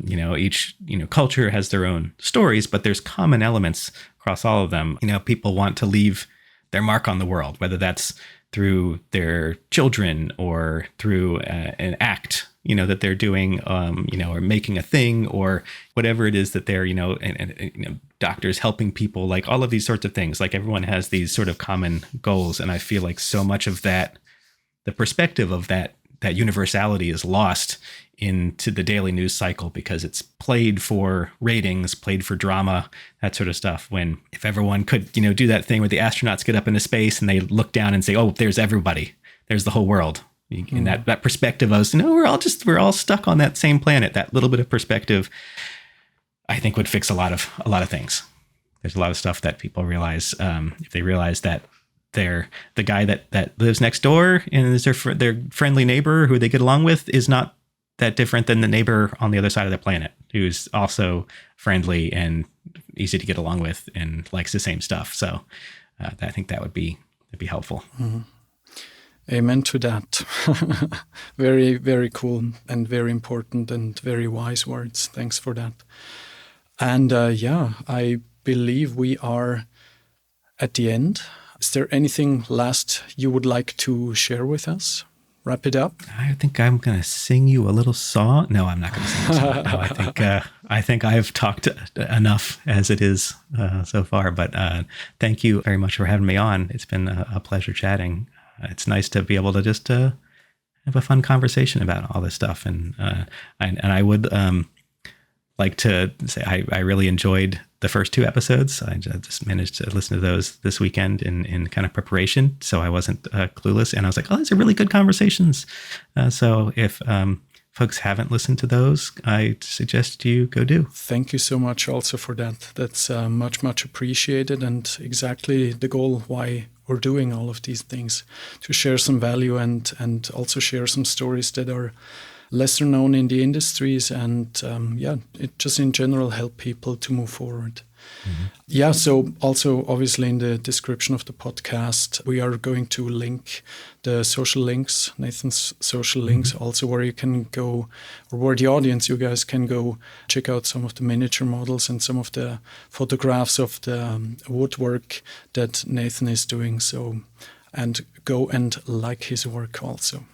Each culture has their own stories, but there's common elements across all of them. People want to leave their mark on the world, whether that's through their children or through an act that they're doing, or making a thing, or whatever it is that they're, and doctors helping people, like all of these sorts of things. Like, everyone has these sort of common goals. And I feel like so much of that, the perspective of that universality, is lost into the daily news cycle, because it's played for ratings, played for drama, that sort of stuff. When if everyone could, do that thing where the astronauts get up into space and they look down and say, oh, there's everybody, there's the whole world. And that perspective of, we're all stuck on that same planet. That little bit of perspective, I think, would fix a lot of things. There's a lot of stuff that people realize, if they realize that they're the guy that lives next door and is their friendly neighbor who they get along with, is not that different than the neighbor on the other side of the planet, who's also friendly and easy to get along with and likes the same stuff. So I think that'd be helpful. Mm-hmm. Amen to that. Very, very cool and very important and very wise words. Thanks for that. And I believe we are at the end. Is there anything last you would like to share with us? Wrap it up. I think I'm going to sing you a little song. No, I'm not going to sing a song. No, I think I've talked enough as it is so far. But thank you very much for having me on. It's been a pleasure chatting. It's nice to be able to just have a fun conversation about all this stuff. And I would like to say I really enjoyed the first 2 episodes. I just managed to listen to those this weekend in kind of preparation, so I wasn't clueless. And I was like, oh, these are really good conversations. So if folks haven't listened to those, I suggest you go do. Thank you so much also for that. That's much appreciated, and exactly the goal why we're doing all of these things, to share some value and also share some stories that are lesser known in the industries, and it just in general help people to move forward. Mm-hmm. Yeah, so also obviously in the description of the podcast, we are going to link the social links, Nathan's social links, also where you can go, or where the audience, you guys can go check out some of the miniature models and some of the photographs of the woodwork that Nathan is doing. So, and go and like his work also.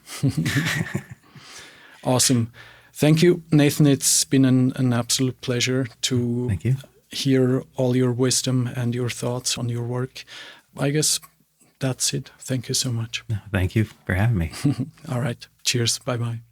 Awesome. Thank you, Nathan. It's been an absolute pleasure to Thank you. Hear all your wisdom and your thoughts on your work. I guess that's it. Thank you so much. Thank you for having me. All right. Cheers. Bye-bye.